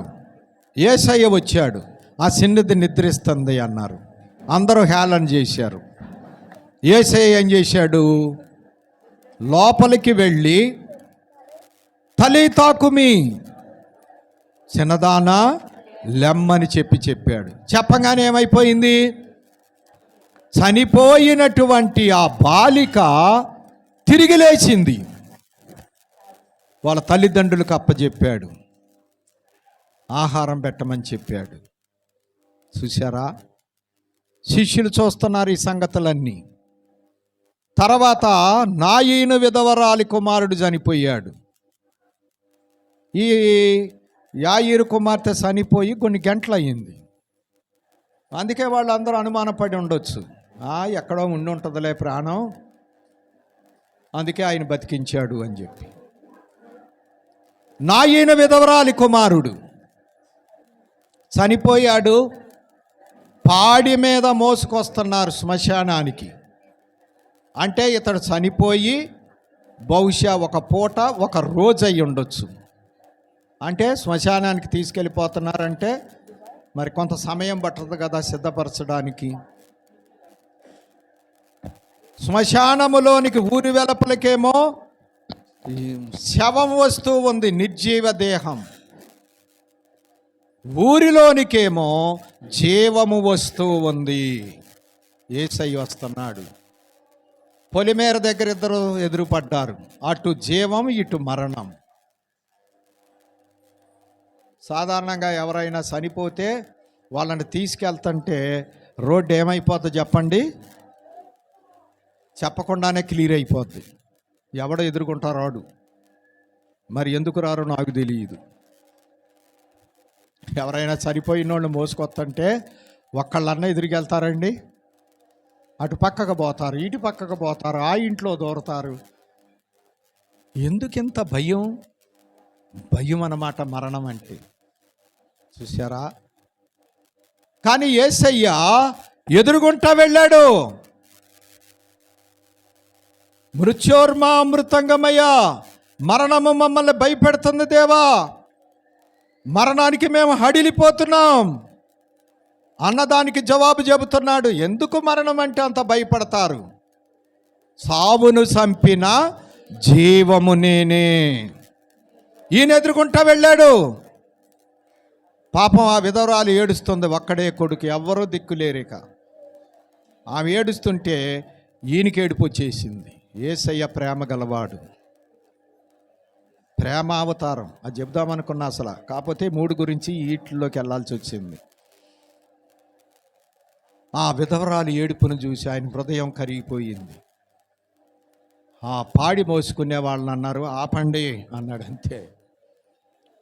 యేసయ్య వచ్చాడు, ఆ చిన్నది నిద్రిస్తుంది అన్నారు. అందరూ హేళన చేశారు. యేసయ్య ఏం చేశాడు, లోపలికి వెళ్ళి తలీతాకుమి, చిన్నదానా లెమ్మని చెప్పాడు. చెప్పగానే ఏమైపోయింది, చనిపోయినటువంటి ఆ బాలిక తిరిగి లేచింది. వాళ్ళ తల్లిదండ్రులకు అప్పచెప్పాడు, ఆహారం పెట్టమని చెప్పాడు. చూశారా, శిష్యులు చూస్తున్నారు ఈ సంగతులన్నీ. తర్వాత నాయీను విధవరాలి కుమారుడు చనిపోయాడు. ఈ యాయిరు కుమార్తె చనిపోయి కొన్ని గంటలు అయ్యింది. అందుకే వాళ్ళందరూ అనుమానపడి ఉండొచ్చు, ఎక్కడో ఉండి ఉంటుందిలే ప్రాణం, అందుకే ఆయన బతికించాడు అని చెప్పి. నాయీను విధవరాలి కుమారుడు చనిపోయాడు. పాడి మీద మోసుకొస్తున్నారు శ్మశానానికి. అంటే ఇతడు చనిపోయి బహుశా ఒక పూట, ఒక రోజు అయి ఉండొచ్చు. అంటే శ్మశానానికి తీసుకెళ్ళిపోతున్నారంటే మరి కొంత సమయం పడుతుంది కదా సిద్ధపరచడానికి. శ్మశానములోనికి ఊరి వెలుపలకేమో శవం వస్తూ ఉంది, నిర్జీవ దేహం. ఊరిలోనికేమో జీవము వస్తూ ఉంది. యేసయ్య వస్తున్నాడు. పొలిమేర దగ్గర ఇద్దరు ఎదురుపడ్డారు, అటు జీవం ఇటు మరణం. సాధారణంగా ఎవరైనా చనిపోతే వాళ్ళని తీసుకెళ్తుంటే రోడ్డు ఏమైపోద్ది చెప్పండి, చెప్పకుండానే క్లియర్ అయిపోద్ది. ఎవడో ఎదుర్కొంటారు రాడు, మరి ఎందుకు రారో నాకు తెలియదు. ఎవరైనా చనిపోయిన వాళ్ళు మోసుకొస్తుంటే ఒక్కళ్ళన్నా ఎదురుకెళ్తారండి? అటు పక్కకు పోతారు, ఇటు పక్కకు పోతారు, ఆ ఇంట్లో దూరతారు. ఎందుకింత భయం? భయం అన్నమాట మరణం అంటే. చూసారా, కానీ యేసయ్య ఎదురుగుంటా వెళ్ళాడు. మృత్యోర్మా అమృతంగమయ్యా, మరణము మమ్మల్ని భయపెడుతుంది దేవా, మరణానికి మేము హడిలిపోతున్నాం అన్నదానికి జవాబు చెబుతున్నాడు. ఎందుకు మరణం అంటే అంత భయపడతారు? సావును చంపిన జీవము నేనే. ఈయన ఎదుర్కొంటా వెళ్ళాడు. పాపం ఆ విధవరాలు ఏడుస్తుంది, ఒక్కడే కొడుకు, ఎవ్వరూ దిక్కులేరిక. ఆమె ఏడుస్తుంటే ఈయనకి ఏడుపు వచ్చేసింది. యేసయ్య ప్రేమ గలవాడు, ప్రేమ అవతారం. అది చెప్దామనుకున్నా అసలు, కాకపోతే 3 గురించి వీటిల్లోకి వెళ్ళాల్సి వచ్చింది. ఆ విధవరాలు ఏడుపును చూసి ఆయన హృదయం కరిగిపోయింది. ఆ పాడి మోసుకునే వాళ్ళని అన్నారు, ఆపండి అన్నాడు. అంతే,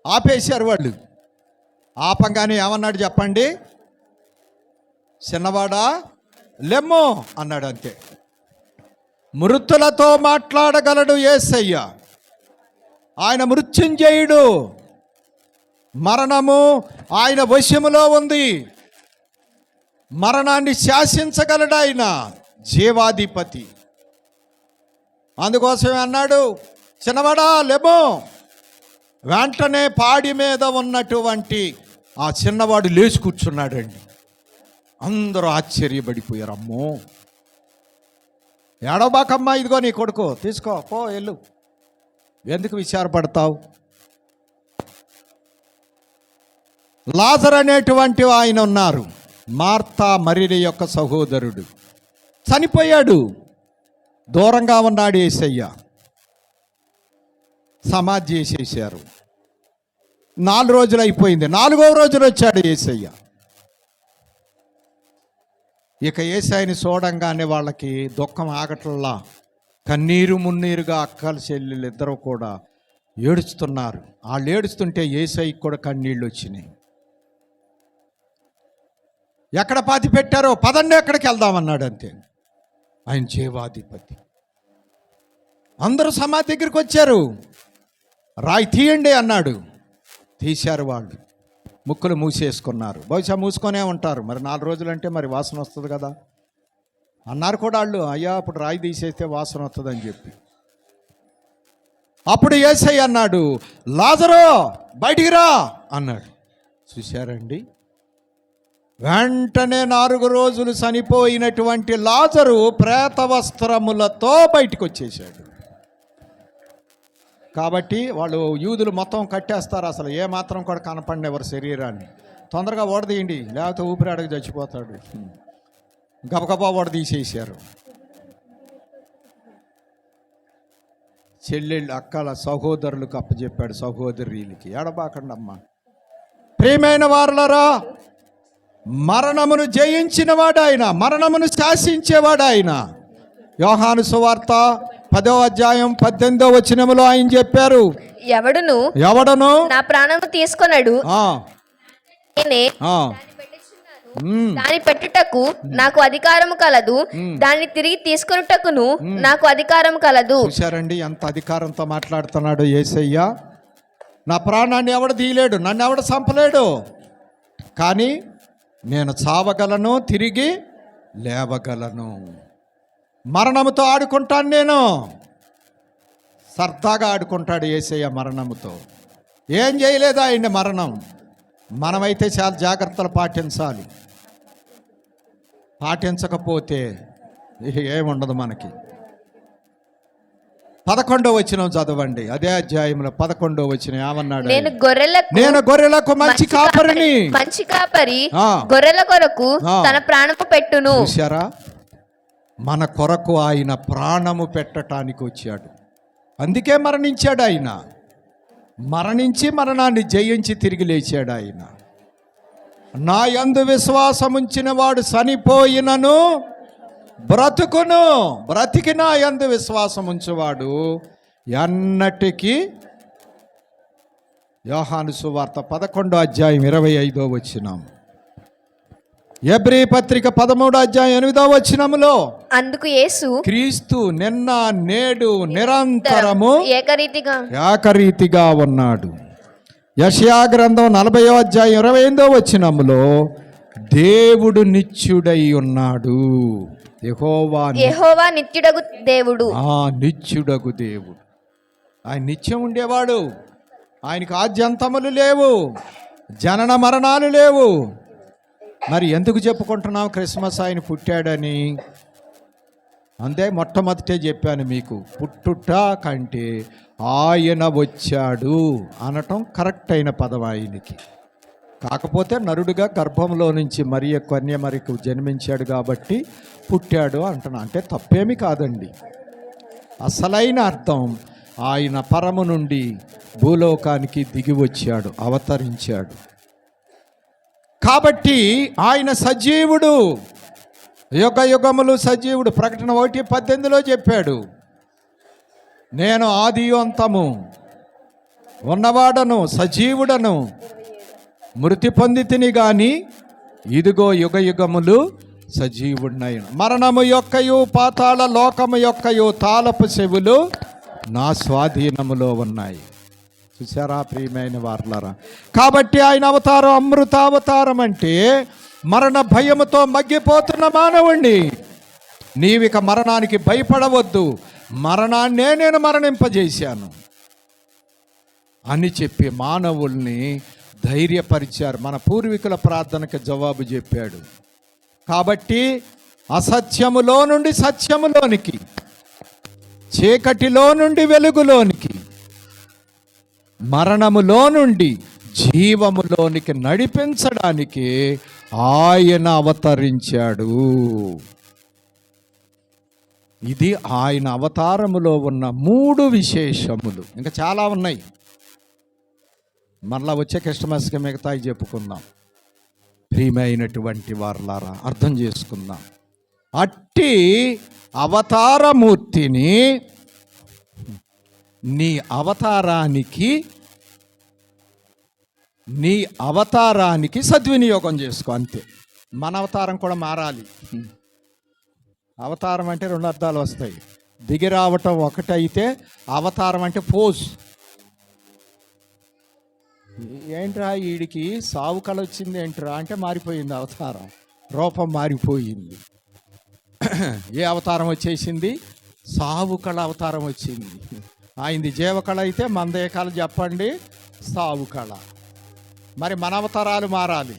ఆపేశారు వాళ్ళు. ఆపంగానే ఏమన్నాడు చెప్పండి? చిన్నవాడా లెమ్మో అన్నాడు. అంతే. మృతులతో మాట్లాడగలడు యేసయ్య. ఆయన మృత్యుంజయుడు. మరణము ఆయన వశములో ఉంది. మరణాన్ని శాసించగలడు ఆయన, జీవాధిపతి. అందుకోసమే అన్నాడు, చిన్నవాడా లెమ్మో. వెంటనే పాడి మీద ఉన్నటువంటి ఆ చిన్నవాడు లేచి కూర్చున్నాడండి. అందరూ ఆశ్చర్యపడిపోయారు. అమ్మో, ఏడవబాకమ్మా, ఇదిగో నీ కొడుకు, తీసుకో పో, వెళ్ళు, ఎందుకు విచారపడతావు? లాజరు అనేటువంటి ఆయన ఉన్నారు, మార్తా మరియ యొక్క సహోదరుడు, చనిపోయాడు. దూరంగా ఉన్నాడు యేసయ్య. సమాధి చేసేసారు. 4 రోజులు అయిపోయింది. 4వ రోజున వచ్చాడు యేసయ్య. ఇక యేసయ్యని చూడంగానే వాళ్ళకి దుఃఖం ఆగట్లా. కన్నీరు మున్నీరుగా అక్కలు చెల్లెలు ఇద్దరు కూడా ఏడుస్తున్నారు. వాళ్ళు ఏడుస్తుంటే యేసయ్యకి కూడా కన్నీళ్ళు వచ్చినాయి. ఎక్కడ పాతి పెట్టారో, పదండి ఎక్కడికి వెళ్దామన్నాడు. అంతే. ఆయన జీవాధిపతి. అందరూ సమాధి దగ్గరికి వచ్చారు. రాయి తీయండి అన్నాడు. తీశారు. వాళ్ళు ముక్కులు మూసేసుకున్నారు. బహుశా మూసుకొనే ఉంటారు. మరి 4 రోజులు అంటే మరి వాసన వస్తుంది కదా అన్నారు కూడా వాళ్ళు. అయ్యా, అప్పుడు రాయి తీసేస్తే వాసన వస్తుందని చెప్పి. అప్పుడు యేసయ్య అన్నాడు, లాజరు బయటికి రా అన్నాడు. చూశారండి, వెంటనే 4 రోజులు చనిపోయినటువంటి లాజరు ప్రేత వస్త్రములతో బయటికి వచ్చేసాడు. కాబట్టి వాళ్ళు యూదులు మొత్తం కట్టేస్తారు. అసలు ఏ మాత్రం కూడా కనపడినెవరు శరీరాన్ని. తొందరగా ఓడదీయండి, లేకపోతే ఊపిరాడకి చచ్చిపోతాడు. గబగబా ఓడదీసేసారు. చెల్లెళ్ళు అక్కల సహోదరులకు అప్పచెప్పాడు, సహోదరులకి. ఏడబాకండి అమ్మా. ప్రియమైన వారలారా, మరణమును జయించిన వాడు ఆయన, మరణమును శాసించేవాడు ఆయన. యోహాను సువార్త 10వ అధ్యాయం 18వ వచనములో ఆయన చెప్పారు, ఎవడను నా ప్రాణము తీసుకొనడు, నేనే దాని పెట్టుటకు నాకు అధికారము కలదు, దాన్ని తిరిగి తీసుకొనుటకును నాకు అధికారం కలదు. చూశారండి ఎంత అధికారంతో మాట్లాడుతున్నాడు యేసయ్య. నా ప్రాణాన్ని ఎవడు తీయలేడు, నన్ను ఎవడు చంపలేడు, కానీ నేను చావగలను, తిరిగి లేవగలను. మరణముతో ఆడుకుంటాను నేను. సరదాగా ఆడుకుంటాడు యేసయ్య మరణముతో. ఏం చేయలేదు ఆయన మరణం. మనమైతే చాలా జాగ్రత్తలు పాటించాలి. పాటించకపోతే ఏముండదు మనకి. 11వ వచనం చదవండి. అదే అధ్యాయంలో 11వ వచనం ఏమన్నాడు? నేను గొర్రెలకు మంచి కాపరిని. మంచి కాపరి గొర్రెల కొరకు తన ప్రాణము పెట్టును. చూశారా, మన కొరకు ఆయన ప్రాణము పెట్టడానికి వచ్చాడు. అందుకే మరణించాడు ఆయన. మరణించి మరణాన్ని జయించి తిరిగి లేచాడు ఆయన. నా యందు విశ్వాసముంచిన వాడు చనిపోయినను బ్రతుకును, బ్రతికి నా యందు విశ్వాసముంచువాడు ఎన్నటికీ. యోహాను సువార్త 11వ అధ్యాయం 25వ వచనం. ఎబ్రీ పత్రిక 13వ అధ్యాయం 8వ వచనములో అందుకు యేసు క్రీస్తు నిన్న నేడు నిరంతరము ఏకరీతిగా ఉన్నాడు. యెషయా గ్రంథం 40వ అధ్యాయం 28వ వచనములో దేవుడు నిత్యుడై ఉన్నాడు. యెహోవా నిత్యుడగు దేవుడు. నిత్యుడగు దేవుడు. ఆయన నిత్యం ఉండేవాడు. ఆయనకు ఆద్యంతములు లేవు, జనన మరణాలు లేవు. మరి ఎందుకు చెప్పుకుంటున్నాం క్రిస్మస్ ఆయన పుట్టాడని? అంతే, మొట్టమొదటే చెప్పాను మీకు, పుట్టుట కంటే ఆయన వచ్చాడు అనటం కరెక్ట్ అయిన పదం ఆయనకి. కాకపోతే నరుడుగా గర్భంలో నుంచి కన్యమరికి జన్మించాడు కాబట్టి పుట్టాడు అంటున్నా. అంటే తప్పేమి కాదండి. అసలైన అర్థం ఆయన పరము నుండి భూలోకానికి దిగి వచ్చాడు, అవతరించాడు. కాబట్టి ఆయన సజీవుడు. యుగ యుగములు సజీవుడు. ప్రకటన 1:18 చెప్పాడు, నేను ఆది అంతము, ఉన్నవాడను, సజీవుడను, మృతి పొందితిని గాని ఇదిగో యుగ యుగములు సజీవుడినైన. మరణము యొక్కయు పాతాళ లోకము యొక్కయు తాళపు చెవులు నా స్వాధీనములో ఉన్నాయి. చూసారా ప్రియమైన వారలారా? కాబట్టి ఆయన అవతారం అమృతావతారం. అంటే మరణ భయముతో మగ్గిపోతున్న మానవుణ్ణి, నీవిక మరణానికి భయపడవద్దు, మరణాన్నే నేను మరణింపజేశాను అని చెప్పి మానవుల్ని ధైర్యపరిచారు. మన పూర్వీకుల ప్రార్థనకి జవాబు చెప్పాడు. కాబట్టి అసత్యములో నుండి సత్యములోనికి, చీకటిలో నుండి వెలుగులోనికి, మరణములో నుండి జీవములోనికి నడిపించడానికి ఆయన అవతరించాడు. ఇది ఆయన అవతారములో ఉన్న 3 విశేషములు. ఇంకా చాలా ఉన్నాయి, మరలా వచ్చే క్రిస్టమస్కి మిగతాయి చెప్పుకుందాం. ప్రియమైనటువంటి వారలారా, అర్థం చేసుకుందాం. అట్టి అవతారమూర్తిని నీ అవతారానికి సద్వినియోగం చేసుకో, అంతే. మన అవతారం కూడా మారాలి. అవతారం అంటే 2 అర్థాలు వస్తాయి. దిగి రావటం ఒకటైతే అవతారం అంటే పోజ్. ఏంట్రా వీడికి సావు కళ వచ్చింది ఏంట్రా అంటే మారిపోయింది అవతారం, రూపం మారిపోయింది. ఏ అవతారం వచ్చేసింది? సావు కళ అవతారం వచ్చింది. ఆయనది జీవకళ అయితే మనదే కళ చెప్పండి, సావు కళ. మరి మన అవతారాలు మారాలి,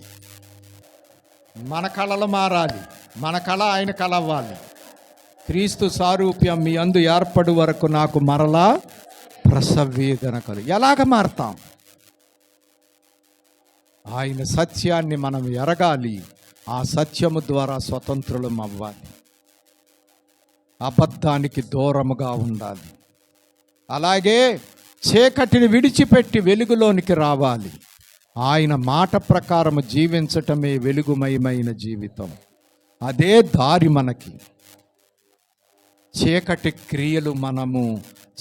మన కళలు మారాలి, మన కళ ఆయన కళ అవ్వాలి. క్రీస్తు సారూప్యం మీ అందు ఏర్పడు వరకు నాకు మరలా ప్రసవేదన కలు. ఎలాగ మారతాం? ఆయన సత్యాన్ని మనం ఎరగాలి, ఆ సత్యము ద్వారా స్వతంత్రులం అవ్వాలి, అబద్ధానికి దూరముగా ఉండాలి. అలాగే చీకటిని విడిచిపెట్టి వెలుగులోనికి రావాలి. ఆయన మాట ప్రకారము జీవించటమే వెలుగుమయమైన జీవితం. అదే దారి మనకి. చీకటి క్రియలు మనము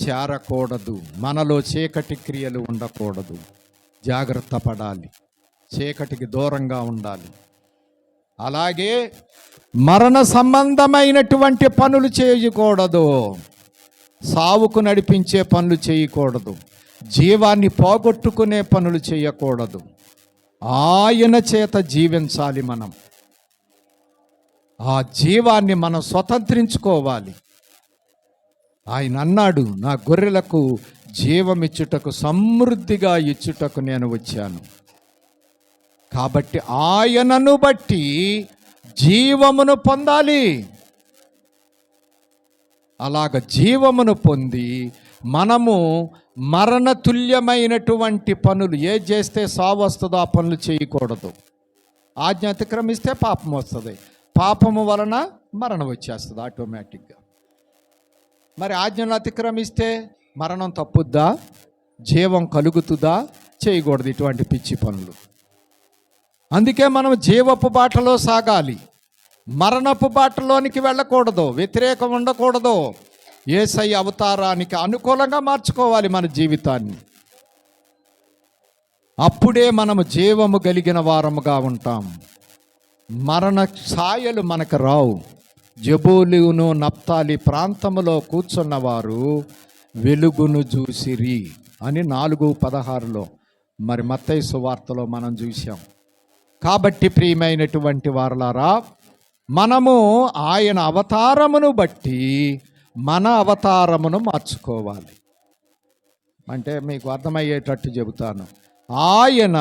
చేరకూడదు, మనలో చీకటి క్రియలు ఉండకూడదు. జాగ్రత్త పడాలి, చీకటికి దూరంగా ఉండాలి. అలాగే మరణ సంబంధమైనటువంటి పనులు చేయకూడదు, సావుకు నడిపించే పనులు చేయకూడదు, జీవాన్ని పోగొట్టుకునే పనులు చేయకూడదు. ఆయన చేత జీవించాలి మనం. ఆ జీవాన్ని మనం స్వతంత్రించుకోవాలి. ఆయన అన్నాడు, నా గొర్రెలకు జీవమిచ్చుటకు, సమృద్ధిగా ఇచ్చుటకు నేను వచ్చాను. కాబట్టి ఆయనను బట్టి జీవమును పొందాలి. అలాగ జీవమును పొంది మనము మరణతుల్యమైనటువంటి పనులు ఏది చేస్తే సావు వస్తుందో ఆ పనులు చేయకూడదు. ఆజ్ఞ అతిక్రమిస్తే పాపం వస్తుంది, పాపము వలన మరణం వచ్చేస్తుంది ఆటోమేటిక్గా. మరి ఆజ్ఞను అతిక్రమిస్తే మరణం తప్పుద్దా, జీవం కలుగుతుందా? చేయకూడదు ఇటువంటి పిచ్చి పనులు. అందుకే మనం జీవపు బాటలో సాగాలి, మరణపు బాటలోనికి వెళ్ళకూడదు, వ్యతిరేకం ఉండకూడదు. యేసయ్య అవతారానికి అనుకూలంగా మార్చుకోవాలి మన జీవితాన్ని. అప్పుడే మనము జీవము కలిగిన వారముగా ఉంటాం. మరణ ఛాయలు మనకు రావు. జబూలును నప్తాలి ప్రాంతములో కూర్చున్నవారు వెలుగును చూసిరి అని 4:16 మరి మత్తయి సువార్తలో మనం చూసాం. కాబట్టి ప్రియమైనటువంటి వారలారా, మనము ఆయన అవతారమును బట్టి మన అవతారమును మార్చుకోవాలి. అంటే మీకు అర్థమయ్యేటట్టు చెబుతాను. ఆయన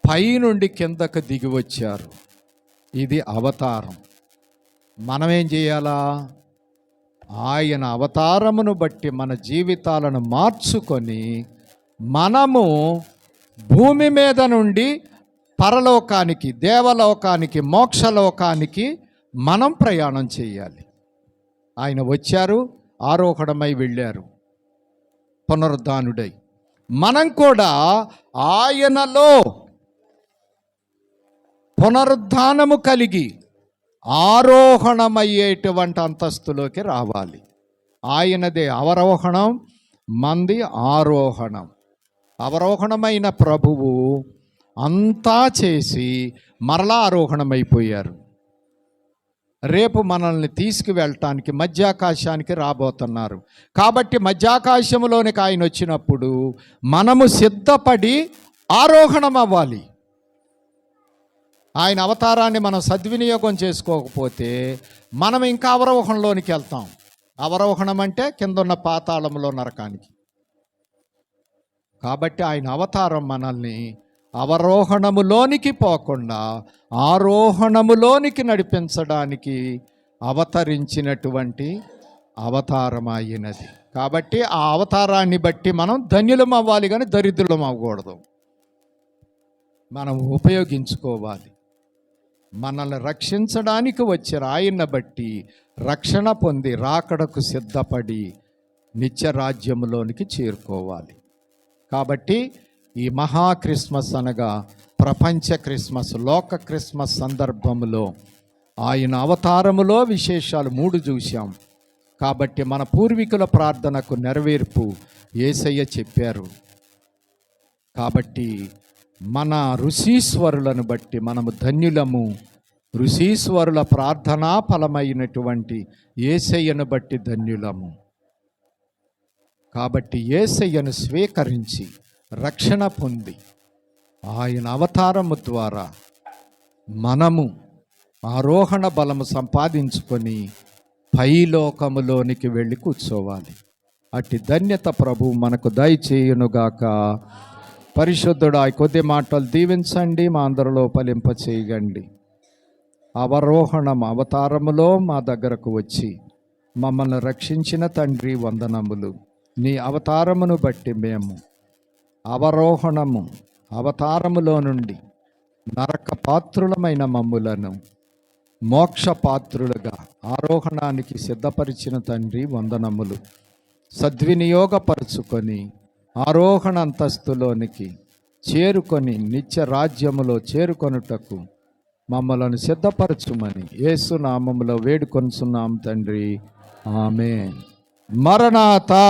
పైనుండి కిందకు దిగి వచ్చారు, ఇది అవతారం. మనమేం చేయాలా? ఆయన అవతారమును బట్టి మన జీవితాలను మార్చుకొని మనము భూమి మీద నుండి పరలోకానికి, దేవలోకానికి, మోక్షలోకానికి మనం ప్రయాణం చేయాలి. ఆయన వచ్చారు, ఆరోహణమై వెళ్ళారు, పునరుద్ధానుడై. మనం కూడా ఆయనలో పునరుద్ధానము కలిగి ఆరోహణమయ్యేటువంటి అంతస్తులోకి రావాలి. ఆయనదే అవరోహణం, మంది ఆరోహణం. అవరోహణమైన ప్రభువు అంతా చేసి మరలా ఆరోహణమైపోయారు. రేపు మనల్ని తీసుకువెళ్ళటానికి మధ్యాకాశానికి రాబోతున్నారు. కాబట్టి మధ్యాకాశంలోనికి ఆయన వచ్చినప్పుడు మనము సిద్ధపడి ఆరోహణం అవ్వాలి. ఆయన అవతారాన్ని మనం సద్వినియోగం చేసుకోకపోతే మనం ఇంకా అవరోహణలోనికి వెళ్తాం. అవరోహణం అంటే కింద ఉన్న పాతాళంలో నరకానికి. కాబట్టి ఆయన అవతారం మనల్ని అవరోహణములోనికి పోకుండా ఆరోహణములోనికి నడిపించడానికి అవతరించినటువంటి అవతారం అయినది. కాబట్టి ఆ అవతారాన్ని బట్టి మనం ధన్యులం అవ్వాలి, కానీ దరిద్రులం అవ్వకూడదు. మనం ఉపయోగించుకోవాలి. మనల్ని రక్షించడానికి వచ్చే ఆయన్ని బట్టి రక్షణ పొంది రాకడకు సిద్ధపడి నిత్యరాజ్యంలోనికి చేరుకోవాలి. కాబట్టి ఈ మహా క్రిస్మస్ అనగా ప్రపంచ క్రిస్మస్, లోక క్రిస్మస్ సందర్భంలో ఆయన అవతారములో విశేషాలు 3 చూశాం. కాబట్టి మన పూర్వీకుల ప్రార్థనకు నెరవేర్పు యేసయ్య చెప్పారు. కాబట్టి మన ఋషీశ్వరులను బట్టి మనము ధన్యులము. ఋషీశ్వరుల ప్రార్థనా ఫలమైనటువంటి యేసయ్యను బట్టి ధన్యులము. కాబట్టి యేసయ్యను స్వీకరించి రక్షణ పొంది ఆయన అవతారము ద్వారా మనము ఆరోహణ బలము సంపాదించుకొని పైలోకములోనికి వెళ్ళి కూర్చోవాలి. అట్టి ధన్యత ప్రభు మనకు దయచేయునుగాక. పరిశుద్ధుడు ఆ కొద్ది మాటలు దీవించండి, మా అందరిలో ఫలింప చేయగండి. అవరోహణం అవతారములో మా దగ్గరకు వచ్చి మమ్మల్ని రక్షించిన తండ్రి వందనములు. నీ అవతారమును బట్టి మేము అవతారములో నుండి నరక పాత్రులమైన మమ్ములను మోక్ష పాత్రులుగా ఆరోహణానికి సిద్ధపరిచిన తండ్రి వందనములు. సద్వినియోగపరుచుకొని ఆరోహణ అంతస్తులోనికి చేరుకొని నిత్య రాజ్యములో చేరుకొనుటకు మమ్మలను సిద్ధపరచుమని యేసు నామములో వేడుకొనుచున్నాం తండ్రి. ఆమేన్. మరణాతా.